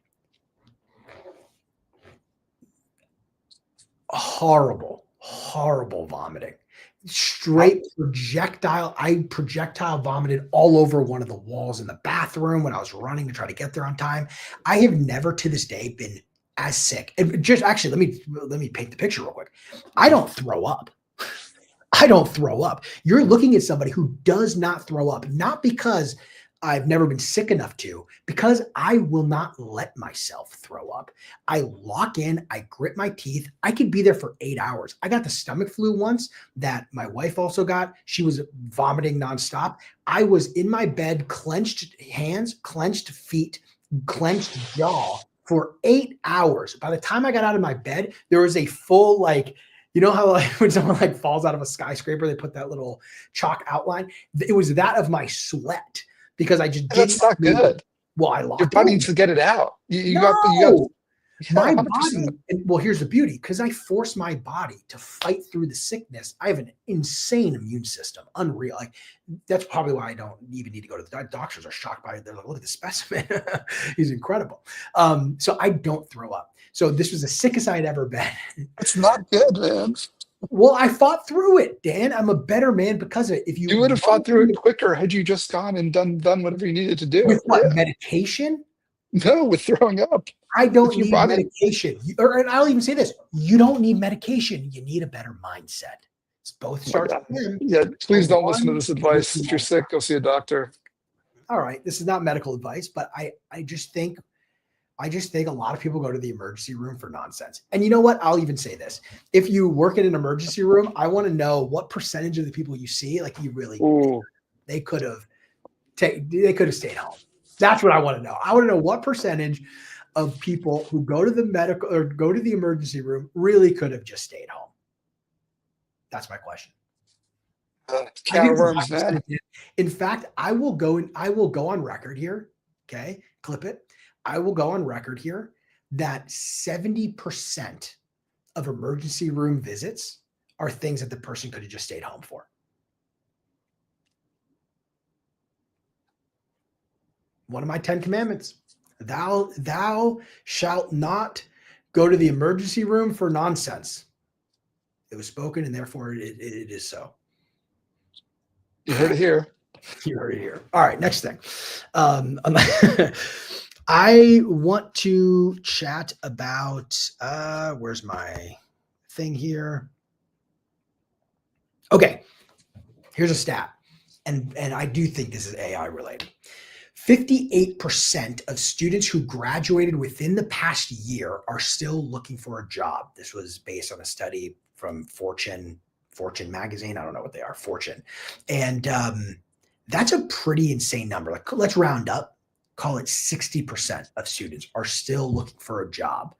horrible, horrible vomiting. Straight projectile. I projectile vomited all over one of the walls in the bathroom when I was running to try to get there on time. I have never to this day been as sick. And just actually, let me paint the picture real quick. I don't throw up. I don't throw up. You're looking at somebody who does not throw up, not because I've never been sick enough to, because I will not let myself throw up. I lock in, I grit my teeth. I could be there for 8 hours. I got the stomach flu once that my wife also got. She was vomiting nonstop. I was in my bed, clenched hands, clenched feet, clenched jaw for 8 hours. By the time I got out of my bed, there was a full like, you know how like when someone like falls out of a skyscraper, they put that little chalk outline. It was that of my sweat because I just didn't. That's not good. Well, I Your locked body in. needs to get it out. You got, No, yeah, my body. 100%. And well, here's the beauty: because I force my body to fight through the sickness. I have an insane immune system, unreal. Like that's probably why I don't even need to go to the doctors. Are shocked by it. They're like, look at the specimen; he's incredible. So I don't throw up. So this was the sickest I had ever been. It's not good, man. Well, I fought through it, Dan. I'm a better man because of it. If You you would have fought through it quicker had you just gone and done whatever you needed to do. with what Yeah. medication, No, with throwing up. I If don't your need body, medication. And I'll even say this: you don't need medication. You need a better mindset. It's both oh my starts God. with him, Yeah, but please don't listen to one this goes advice. to If you're another. sick, go see a doctor. All right, this is not medical advice, but I just think a lot of people go to the emergency room for nonsense. And you know what? I'll even say this. If you work in an emergency room, I want to know what percentage of the people you see, like you really, Ooh, they could have they could have stayed home. That's what I want to know. I want to know what percentage of people who go to the medical or go to the emergency room really could have just stayed home. That's my question. I can think of it's a worms, high man. percentage. In fact, I will go on record here. Okay, clip it. I will go on record here that 70% of emergency room visits are things that the person could have just stayed home for. One of my 10 commandments. Thou shalt not go to the emergency room for nonsense. It was spoken, and therefore it is so. You heard it here. You heard it here. All right, next thing. I want to chat about where's my thing here? Okay, here's a stat, and I do think this is AI related. 58% of students who graduated within the past year are still looking for a job. This was based on a study from Fortune magazine. I don't know what they are, Fortune. And that's a pretty insane number. Like, let's round up, call it 60% of students are still looking for a job.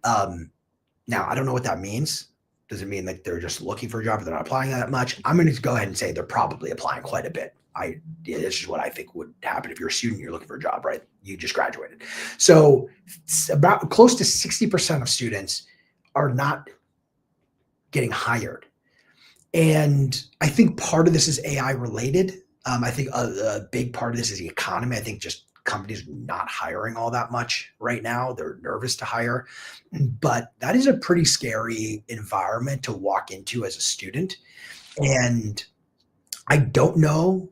Now, I don't know what that means. Does it mean that they're just looking for a job, but they're not applying that much? I'm going to go ahead and say they're probably applying quite a bit. This is what I think would happen if you're a student, you're looking for a job, right? You just graduated. So it's about close to 60% of students are not getting hired. And I think part of this is AI related. I think a big part of this is the economy. I think just companies not hiring all that much right now. They're nervous to hire. But that is a pretty scary environment to walk into as a student. And I don't know,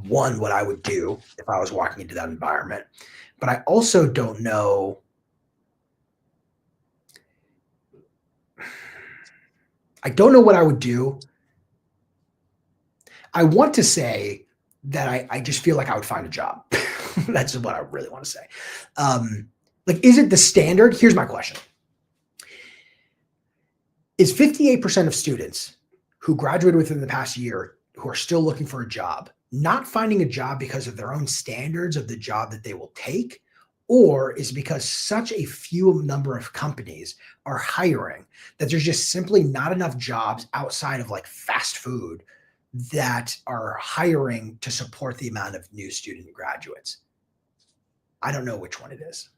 one, what I would do if I was walking into that environment. But I also don't know. I don't know what I would do. I want to say that I just feel like I would find a job. That's what I really want to say. Like, is it the standard? Here's my question. Is 58% of students who graduated within the past year who are still looking for a job not finding a job because of their own standards of the job that they will take? Or is it because such a few number of companies are hiring that there's just simply not enough jobs outside of like fast food that are hiring to support the amount of new student graduates? I don't know which one it is.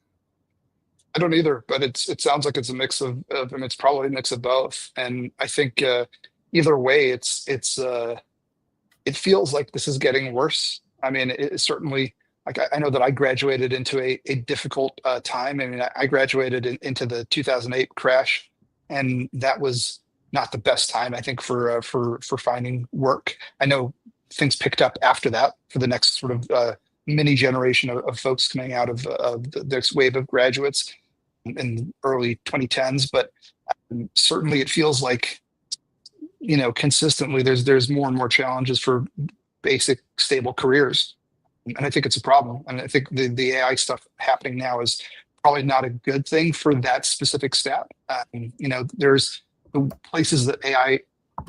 I don't either, but it sounds like it's a mix of and it's probably a mix of both. And I think either way, it feels like this is getting worse. I mean, it certainly, like I know that I graduated into a difficult time. I mean, I graduated into the 2008 crash, and that was not the best time, I think, for finding work. I know things picked up after that for the next sort of mini generation of folks coming out of the next wave of graduates in the early 2010s. But certainly, it feels like, consistently there's more and more challenges for basic stable careers, and I think it's a problem. And I think the AI stuff happening now is probably not a good thing for that specific stat. There's the places that AI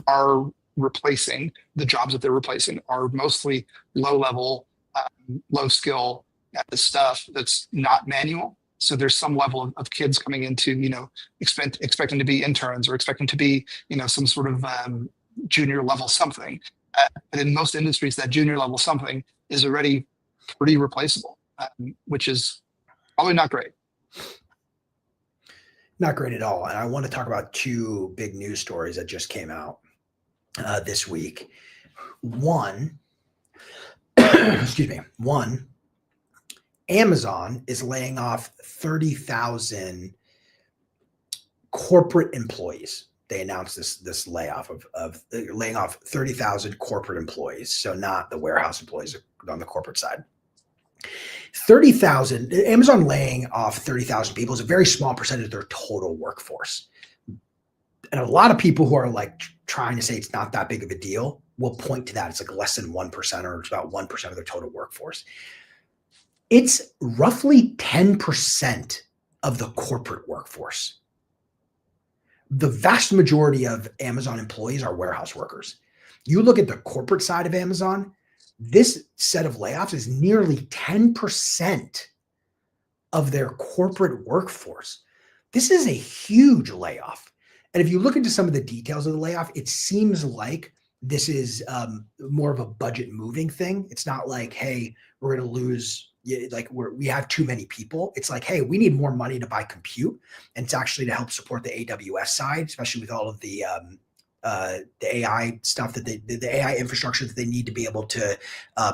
are replacing, the jobs that they're replacing are mostly low level, low skill stuff that's not manual. So there's some level of kids coming into, expecting to be interns or expecting to be, some sort of junior level something. But in most industries, that junior level something is already pretty replaceable, which is probably not great. Not great at all. And I want to talk about two big news stories that just came out this week. One, excuse me, Amazon is laying off 30,000 corporate employees. They announced this layoff of laying off 30,000 corporate employees. So not the warehouse employees on the corporate side. 30,000, Amazon laying off 30,000 people is a very small percentage of their total workforce. And a lot of people who are like trying to say it's not that big of a deal will point to that. It's like less than 1%, or it's about 1% of their total workforce. It's roughly 10% of the corporate workforce. The vast majority of Amazon employees are warehouse workers. You look at the corporate side of Amazon, this set of layoffs is nearly 10% of their corporate workforce. This is a huge layoff. And if you look into some of the details of the layoff, it seems like this is more of a budget moving thing. It's not like, hey, we're going to lose, like we have too many people. It's like, hey, we need more money to buy compute. And it's actually to help support the AWS side, especially with all of the AI stuff that the AI infrastructure that they need to be able to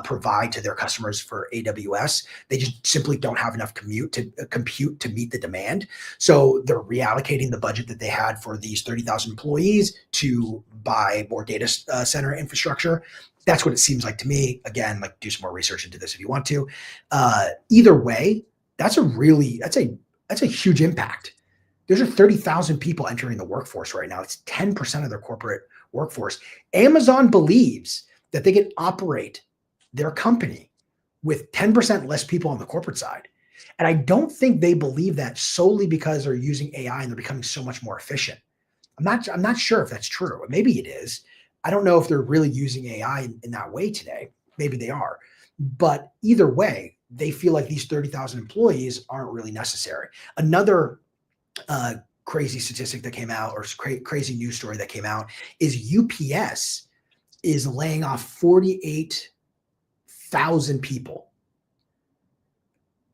provide to their customers for AWS. They just simply don't have enough compute to meet the demand. So they're reallocating the budget that they had for these 30,000 employees to buy more data center infrastructure. That's what it seems like to me. Again, like do some more research into this if you want to. Either way, that's a huge impact. There's 30,000 people entering the workforce right now. It's 10% of their corporate workforce. Amazon believes that they can operate their company with 10% less people on the corporate side. And I don't think they believe that solely because they're using AI and they're becoming so much more efficient. I'm not sure if that's true. Maybe it is. I don't know if they're really using AI in that way today. Maybe they are. But either way, they feel like these 30,000 employees aren't really necessary. Another crazy statistic that came out, or crazy news story that came out, is UPS is laying off 48,000 people.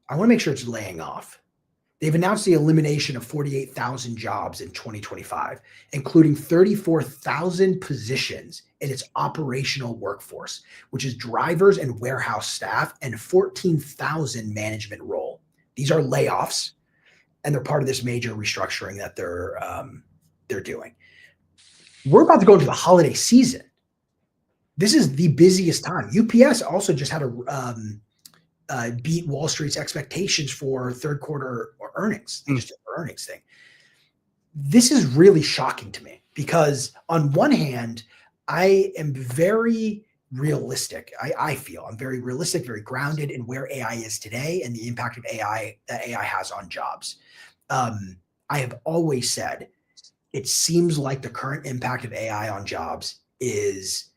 I want to make sure it's laying off. They've announced the elimination of 48,000 jobs in 2025, including 34,000 positions in its operational workforce, which is drivers and warehouse staff, and 14,000 management role. These are layoffs, and they're part of this major restructuring that they're doing. We're about to go into the holiday season. This is the busiest time. UPS also just had a beat Wall Street's expectations for third quarter earnings. They just did their earnings thing. This is really shocking to me because on one hand, I am very realistic. I feel I'm very realistic, very grounded in where AI is today and the impact of AI that AI has on jobs. I have always said it seems like the current impact of AI on jobs is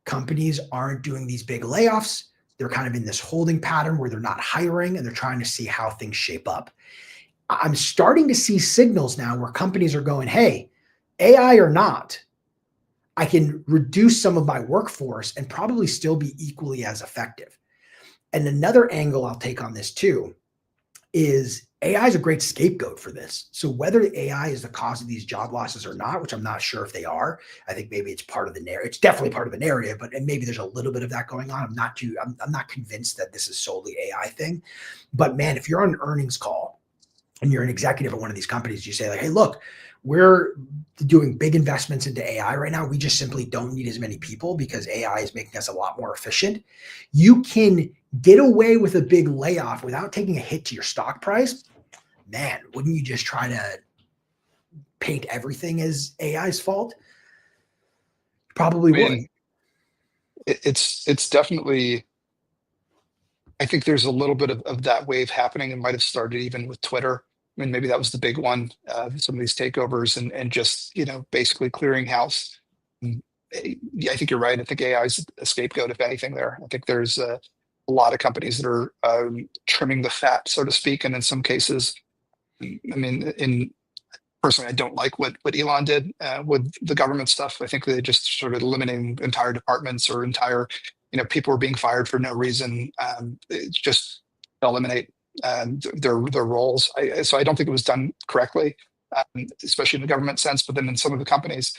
companies aren't doing these big layoffs. They're kind of in this holding pattern where they're not hiring and they're trying to see how things shape up. I'm starting to see signals now where companies are going, hey, AI or not, I can reduce some of my workforce and probably still be equally as effective. And another angle I'll take on this too is AI is a great scapegoat for this. So whether the AI is the cause of these job losses or not, which I'm not sure if they are, I think maybe it's part of the narrative. It's definitely part of the narrative, but and maybe there's a little bit of that going on. I'm not convinced that this is solely AI thing. But man, if you're on an earnings call and you're an executive at one of these companies, you say like, hey, look, we're doing big investments into AI right now. We just simply don't need as many people because AI is making us a lot more efficient. You can get away with a big layoff without taking a hit to your stock price. Man, wouldn't you just try to paint everything as AI's fault? Probably I would. mean, it's definitely. I think there's a little bit of that wave happening. It might have started even with Twitter. I mean, maybe that was the big one. Some of these takeovers and just basically clearing house. Mm, yeah, I think you're right. I think AI is a scapegoat, if anything. There, I think there's a lot of companies that are trimming the fat, so to speak, and in some cases, I mean, in personally, I don't like what Elon did with the government stuff. I think they just started eliminating entire departments or entire, people were being fired for no reason. It's just eliminate their roles. So I don't think it was done correctly, especially in the government sense. But then in some of the companies,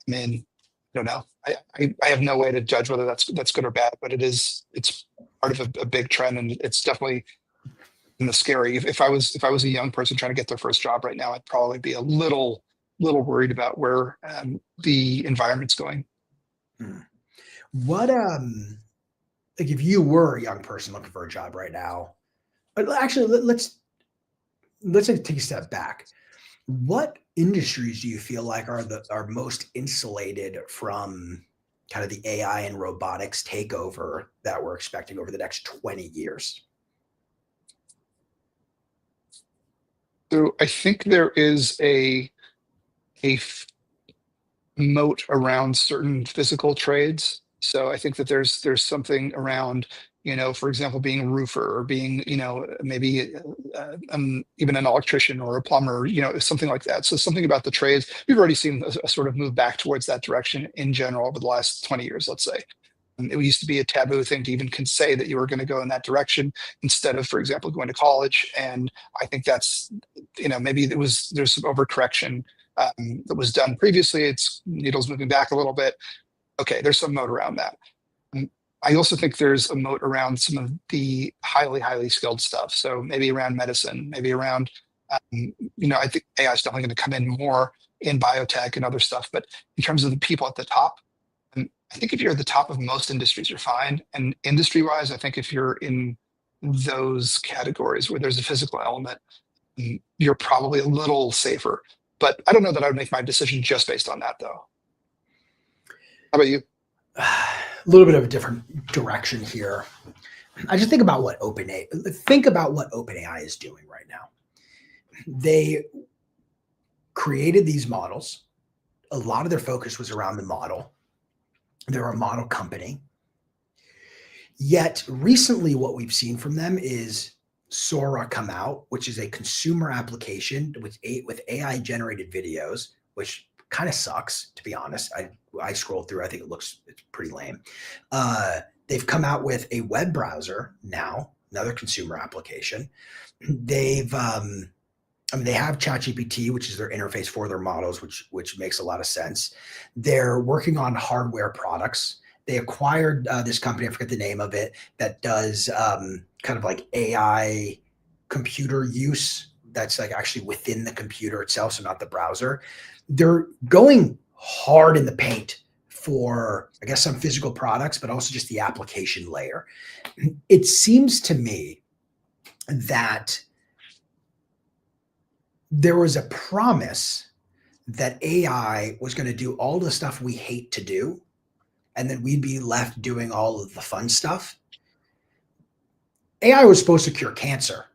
I mean, I don't know. I have no way to judge whether that's good or bad, but it's part of a big trend, and it's definitely scary. If I was a young person trying to get their first job right now, I'd probably be a little worried about where the environment's going. Hmm. What like if you were a young person looking for a job right now, but actually let's take a step back. What industries do you feel like are most insulated from kind of the AI and robotics takeover that we're expecting over the next 20 years? So I think there is a moat around certain physical trades. So I think that there's something around, for example, being a roofer or being, maybe even an electrician or a plumber, something like that. So something about the trades, we've already seen a sort of move back towards that direction in general over the last 20 years, let's say. It used to be a taboo thing to even say that you were going to go in that direction instead of, for example, going to college. And I think that's, maybe there's some overcorrection that was done previously. It's needles moving back a little bit. Okay, there's some moat around that. I also think there's a moat around some of the highly skilled stuff. So maybe around medicine, maybe around, I think AI is definitely going to come in more in biotech and other stuff. But in terms of the people at the top, I think if you're at the top of most industries, you're fine. And industry-wise, I think if you're in those categories where there's a physical element, you're probably a little safer. But I don't know that I would make my decision just based on that, though. How about you? A little bit of a different direction here. I just think about what OpenAI is doing right now. They created these models. A lot of their focus was around the model. They're a model company. Yet recently, what we've seen from them is Sora come out, which is a consumer application with AI generated videos, which kind of sucks, to be honest. I scrolled through. I think it's pretty lame. They've come out with a web browser now, another consumer application. They have ChatGPT, which is their interface for their models, which makes a lot of sense. They're working on hardware products. They acquired this company, I forget the name of it, that does kind of like AI computer use that's like actually within the computer itself, so not the browser. They're going hard in the paint for, I guess, some physical products, but also just the application layer. It seems to me that there was a promise that AI was going to do all the stuff we hate to do, and then we'd be left doing all of the fun stuff. AI was supposed to cure cancer.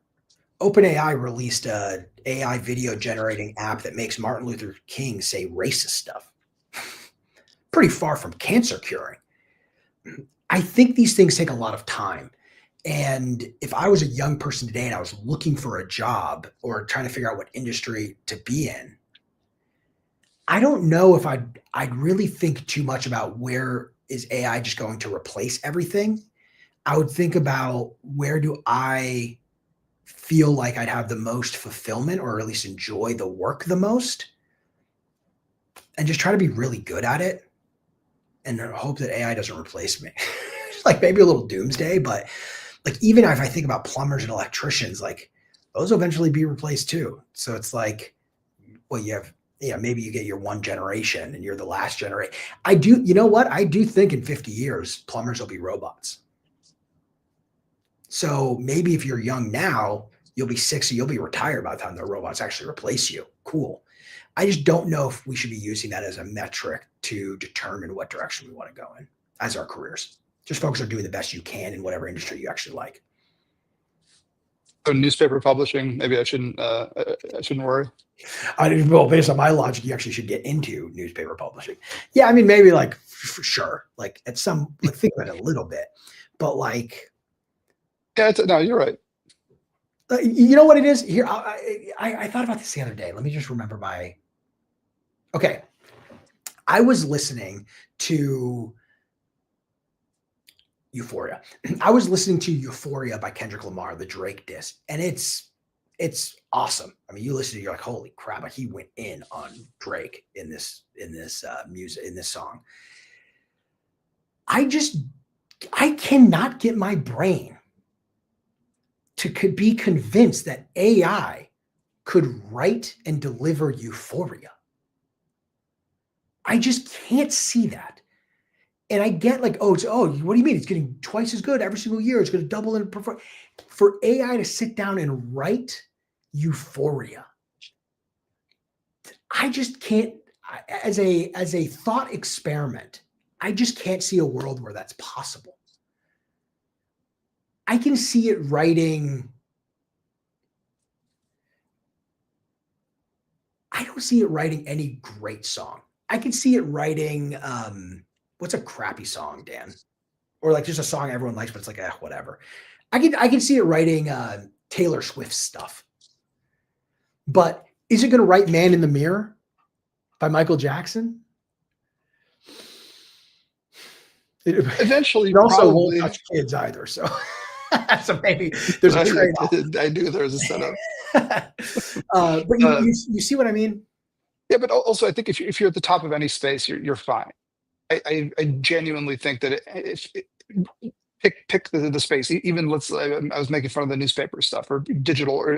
OpenAI released a AI video generating app that makes Martin Luther King say racist stuff. Pretty far from cancer curing. I think these things take a lot of time. And if I was a young person today and I was looking for a job or trying to figure out what industry to be in, I don't know if I'd really think too much about where is AI just going to replace everything. I would think about where do I feel like I'd have the most fulfillment or at least enjoy the work the most and just try to be really good at it and hope that AI doesn't replace me. Like maybe a little doomsday, but like even if I think about plumbers and electricians, like those will eventually be replaced too. So it's like, well, maybe you get your one generation and you're the last generation. You know what? I do think in 50 years, plumbers will be robots. So maybe if you're young now, you'll be 60, you'll be retired by the time the robots actually replace you. Cool. I just don't know if we should be using that as a metric to determine what direction we want to go in as our careers. Just focus on doing the best you can in whatever industry you actually like. So newspaper publishing, maybe I shouldn't worry. Well, based on my logic, you actually should get into newspaper publishing. Yeah, I mean, maybe like for sure, like at some, like think about it a little bit, but like, Yeah, no, you're right. You know what it is here? I thought about this the other day. Let me just remember okay. I was listening to Euphoria. I was listening to Euphoria by Kendrick Lamar, the Drake disc, and it's awesome. I mean, you listen to it, you're like, holy crap! Like he went in on Drake in this music in this song. I cannot get my brain to be convinced that AI could write and deliver Euphoria. I just can't see that. And I get like, what do you mean? It's getting twice as good every single year. It's going to double in performance. For AI to sit down and write Euphoria, I just can't, as a thought experiment, I just can't see a world where that's possible. I can see it writing. I don't see it writing any great song. I can see it writing, what's a crappy song, Dan? Or like just a song everyone likes, but it's like, whatever. I can see it writing Taylor Swift stuff. But is it going to write Man in the Mirror by Michael Jackson? Eventually, it also probably won't touch kids either. So, so maybe there's a trade-off. I knew there was a setup. But you see what I mean? Yeah, but also I think if you're at the top of any space, you're fine. I genuinely think that pick the space. Even I was making fun of the newspaper stuff or digital or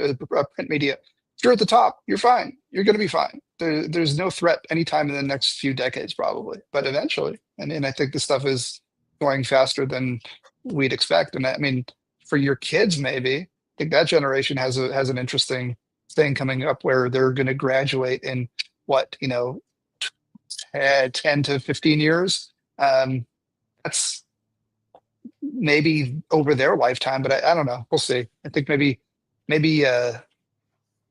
print media. If you're at the top, you're fine. You're going to be fine. There's no threat anytime in the next few decades, probably, but eventually. And I think this stuff is going faster than we'd expect. And I mean, for your kids, maybe I think that generation has an interesting thing coming up where they're going to graduate in 10 to 15 years. That's maybe over their lifetime, but I don't know. We'll see. I think maybe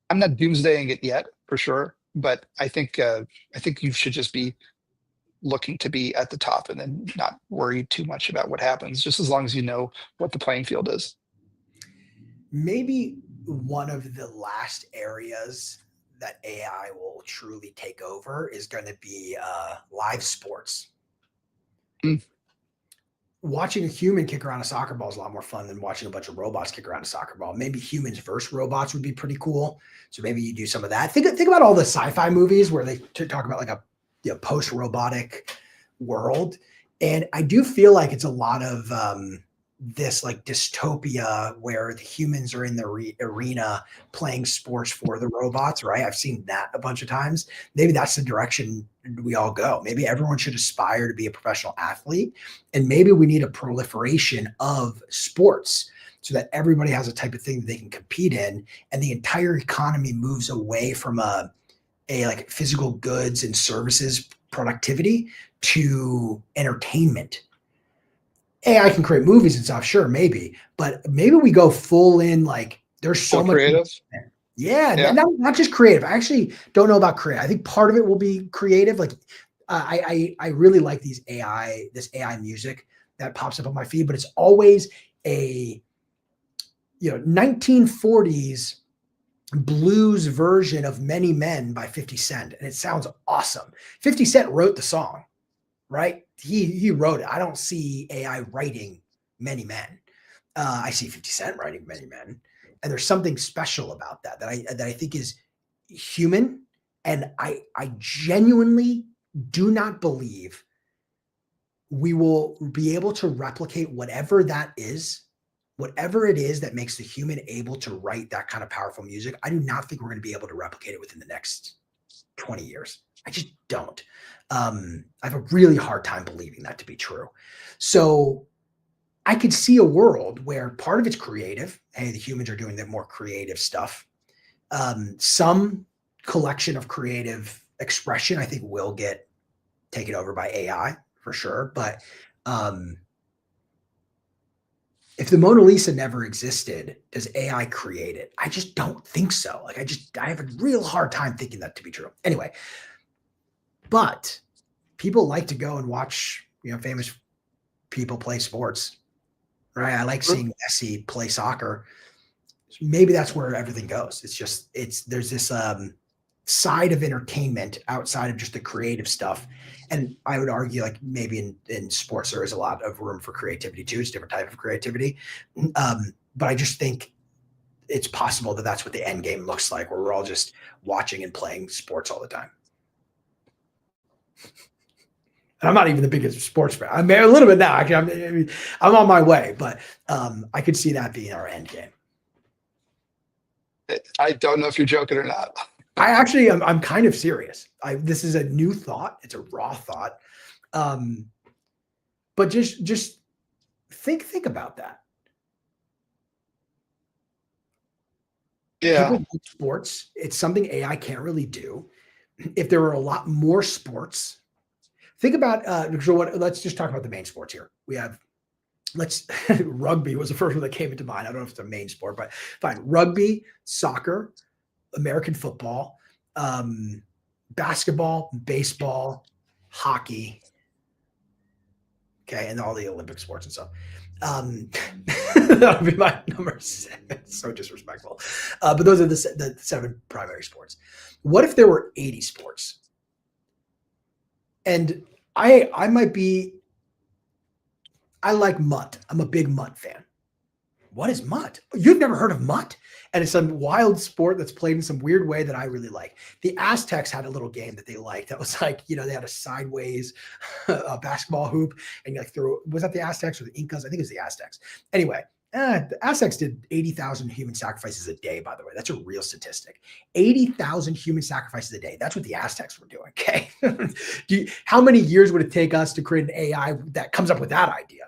I'm not doomsdaying it yet for sure, but I think you should just be looking to be at the top and then not worry too much about what happens, just as long as you know what the playing field is. Maybe one of the last areas that AI will truly take over is going to be live sports. Watching a human kick around a soccer ball is a lot more fun than watching a bunch of robots kick around a soccer ball. Maybe humans versus robots would be pretty cool. So maybe you do some of that. Think about all the sci-fi movies where they talk about like a post-robotic world. And I do feel like it's a lot of this like dystopia where the humans are in the arena playing sports for the robots, right? I've seen that a bunch of times. Maybe that's the direction we all go. Maybe everyone should aspire to be a professional athlete. And maybe we need a proliferation of sports so that everybody has a type of thing that they can compete in. And the entire economy moves away from a like physical goods and services productivity to entertainment. AI can create movies and stuff, sure, maybe, but maybe we go full in. Like, there's so More much. creative. Yeah, Yeah. not just creative. I actually don't know about creative. I think part of it will be creative. Like, I really like this AI music that pops up on my feed, but it's always a 1940s blues version of Many Men by 50 Cent, and it sounds awesome. 50 Cent wrote the song, right? He wrote it. I don't see AI writing Many Men. I see 50 Cent writing Many Men, and there's something special about that I think is human. And I genuinely do not believe we will be able to replicate whatever it is that makes the human able to write that kind of powerful music. I do not think we're going to be able to replicate it within the next 20 years. I just don't. I have a really hard time believing that to be true. So I could see a world where part of it's creative. Hey, the humans are doing the more creative stuff. Some collection of creative expression, I think, will get taken over by AI for sure. But if the Mona Lisa never existed, does AI create it? I just don't think so. Like, I have a real hard time thinking that to be true. Anyway, but people like to go and watch, famous people play sports, right? I like seeing Messi play soccer. Maybe that's where everything goes. There's this side of entertainment outside of just the creative stuff. And I would argue, like, maybe in sports, there is a lot of room for creativity too. It's a different type of creativity. But I just think it's possible that that's what the end game looks like, where we're all just watching and playing sports all the time. And I'm not even the biggest sports fan. I'm a little bit now. Actually, I'm on my way, but I could see that being our end game. I don't know if you're joking or not. I actually I'm kind of serious. This is a new thought. It's a raw thought. But just think about that. Yeah. People like sports. It's something AI can't really do. If there were a lot more sports, think about let's just talk about the main sports here. We have rugby was the first one that came into mind. I don't know if it's a main sport, but fine. Rugby, soccer, American football, basketball, baseball, hockey. Okay, and all the Olympic sports and stuff. That would be my number 7. So disrespectful. But those are the 7 primary sports. What if there were 80 sports? And I like Mutt. I'm a big Mutt fan. What is Mutt? You've never heard of Mutt? And it's some wild sport that's played in some weird way that I really like. The Aztecs had a little game that they liked. That was like, they had a sideways basketball hoop, and you was that the Aztecs or the Incas? I think it was the Aztecs. Anyway, the Aztecs did 80,000 human sacrifices a day, by the way. That's a real statistic. 80,000 human sacrifices a day. That's what the Aztecs were doing, okay? How many years would it take us to create an AI that comes up with that idea?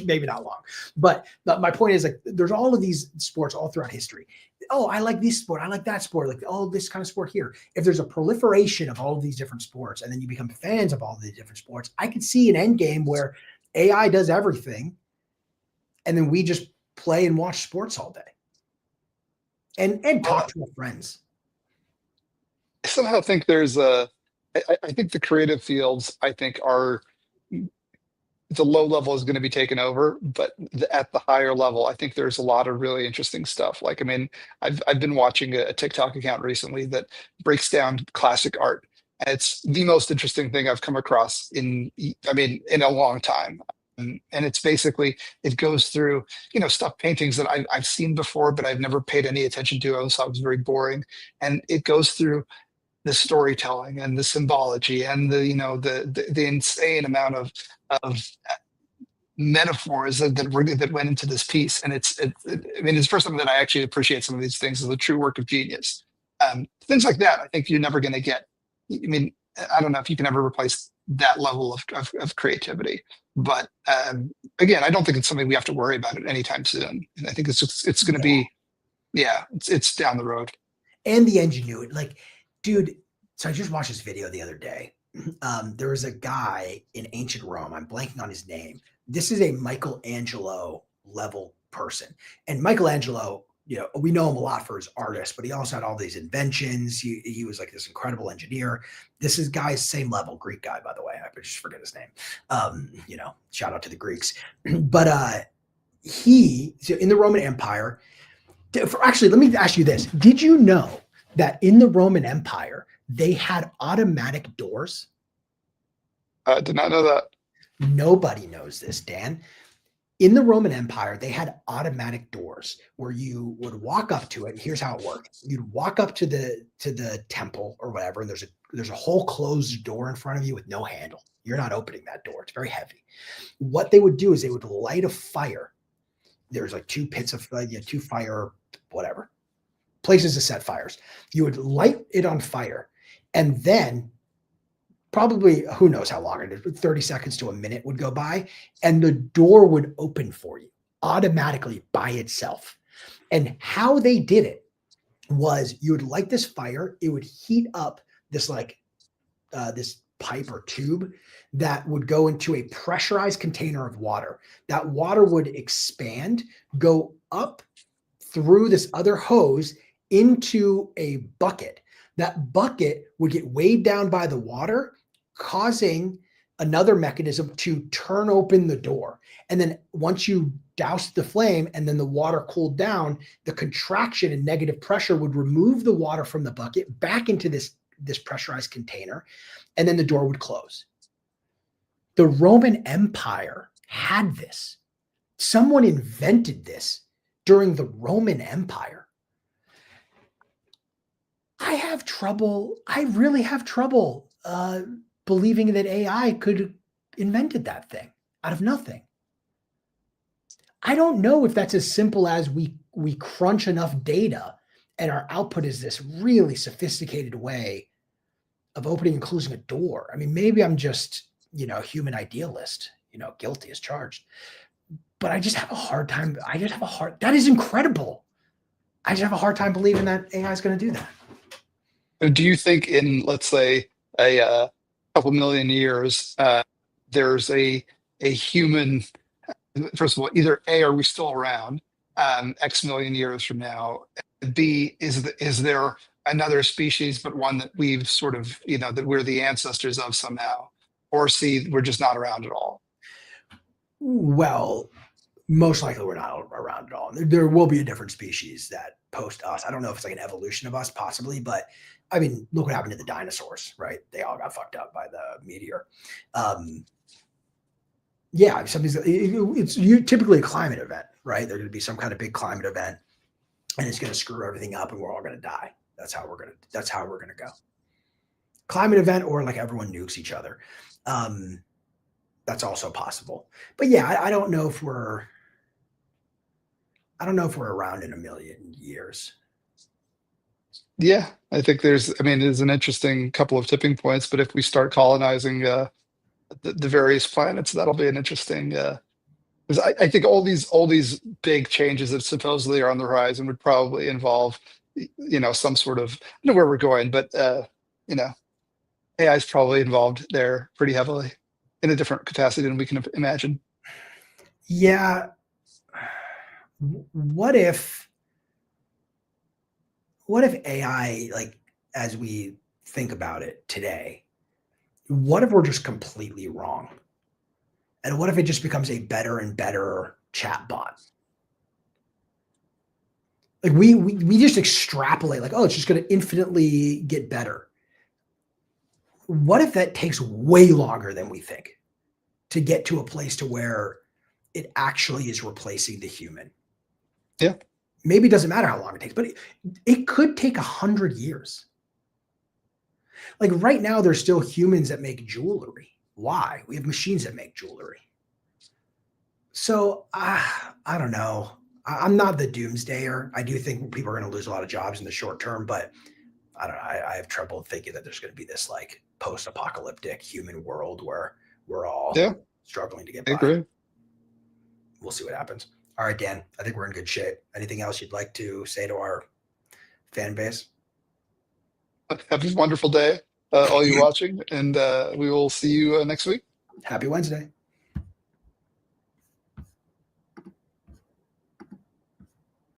Maybe not long. But my point is, like, there's all of these sports all throughout history. Oh, I like this sport. I like that sport. Like, oh, this kind of sport here. If there's a proliferation of all of these different sports, and then you become fans of all of these different sports, I could see an end game where AI does everything, and then we just play and watch sports all day and talk to our friends. I somehow think I think the creative fields, I think, are the low level is going to be taken over, but at the higher level, I think there's a lot of really interesting stuff. Like, I mean, I've been watching a TikTok account recently that breaks down classic art. And it's the most interesting thing I've come across in a long time. And it's basically, it goes through, stuff, paintings that I've seen before, but I've never paid any attention to. I thought it was very boring. And it goes through the storytelling and the symbology and the insane amount of metaphors that went into this piece. And it's the first time that I actually appreciate some of these things as a true work of genius. Things like that, I think you're never going to get. I mean, I don't know if you can ever replace that level of creativity. But again, I don't think it's something we have to worry about it anytime soon. And I think it's going to be, it's down the road. And the ingenuity, like, dude. So I just watched this video the other day. There was a guy in ancient Rome. I'm blanking on his name. This is a Michelangelo level person, and Michelangelo, we know him a lot for his artist, but he also had all these inventions. He was like this incredible engineer. This is guy's same level, Greek guy, by the way. I just forget his name. Shout out to the Greeks. But so in the Roman Empire, actually, let me ask you this: did you know that in the Roman Empire they had automatic doors? I did not know that. Nobody knows this, Dan. In the Roman Empire, they had automatic doors where you would walk up to it. And here's how it worked: you'd walk up to the temple or whatever, and there's a whole closed door in front of you with no handle. You're not opening that door; it's very heavy. What they would do is they would light a fire. There's like two pits of two fire, whatever places to set fires. You would light it on fire, and then probably who knows how long it is, 30 seconds to a minute would go by, and the door would open for you automatically by itself. And how they did it was you would light this fire, it would heat up this this pipe or tube that would go into a pressurized container of water. That water would expand, go up through this other hose into a bucket. That bucket would get weighed down by the water, causing another mechanism to turn open the door. And then once you doused the flame and then the water cooled down, the contraction and negative pressure would remove the water from the bucket back into this pressurized container, and then the door would close. The Roman Empire had this. Someone invented this during the Roman Empire. I really have trouble believing that AI could have invented that thing out of nothing. I don't know if that's as simple as we crunch enough data and our output is this really sophisticated way of opening and closing a door. I mean, maybe I'm just, a human idealist, guilty as charged. But I just have a hard time. That is incredible. I just have a hard time believing that AI is going to do that. Do you think in, let's say, a couple million years, there's a human, first of all, either A, are we still around X million years from now? B, is there another species, but one that we've sort of, that we're the ancestors of somehow? Or C, we're just not around at all? Well, most likely we're not around at all. There will be a different species that post us. I don't know if it's like an evolution of us, possibly, but I mean, look what happened to the dinosaurs, right? They all got fucked up by the meteor. Yeah, it's typically a climate event, right? There's going to be some kind of big climate event, and it's going to screw everything up, and we're all going to die. That's how we're going to go. Climate event, or like everyone nukes each other. That's also possible. But yeah, I don't know if we're around in a million years. Yeah, I think there's an interesting couple of tipping points, but if we start colonizing the various planets, that'll be an interesting, because I think all these big changes that supposedly are on the horizon would probably involve, some sort of, I don't know where we're going, but AI is probably involved there pretty heavily in a different capacity than we can imagine. Yeah. What if AI, like as we think about it today, what if we're just completely wrong? And what if it just becomes a better and better chatbot? Like we just extrapolate, like, oh, it's just going to infinitely get better. What if that takes way longer than we think to get to a place to where it actually is replacing the human? Yeah. Maybe it doesn't matter how long it takes, but it could take 100 years. Like right now, there's still humans that make jewelry. Why? We have machines that make jewelry. So I don't know. I'm not the doomsdayer. I do think people are going to lose a lot of jobs in the short term, but I don't know. I have trouble thinking that there's going to be this like post-apocalyptic human world where we're all struggling to get by. I agree. We'll see what happens. All right, Dan, I think we're in good shape. Anything else you'd like to say to our fan base? Have a wonderful day. all you watching, and we will see you next week. Happy Wednesday.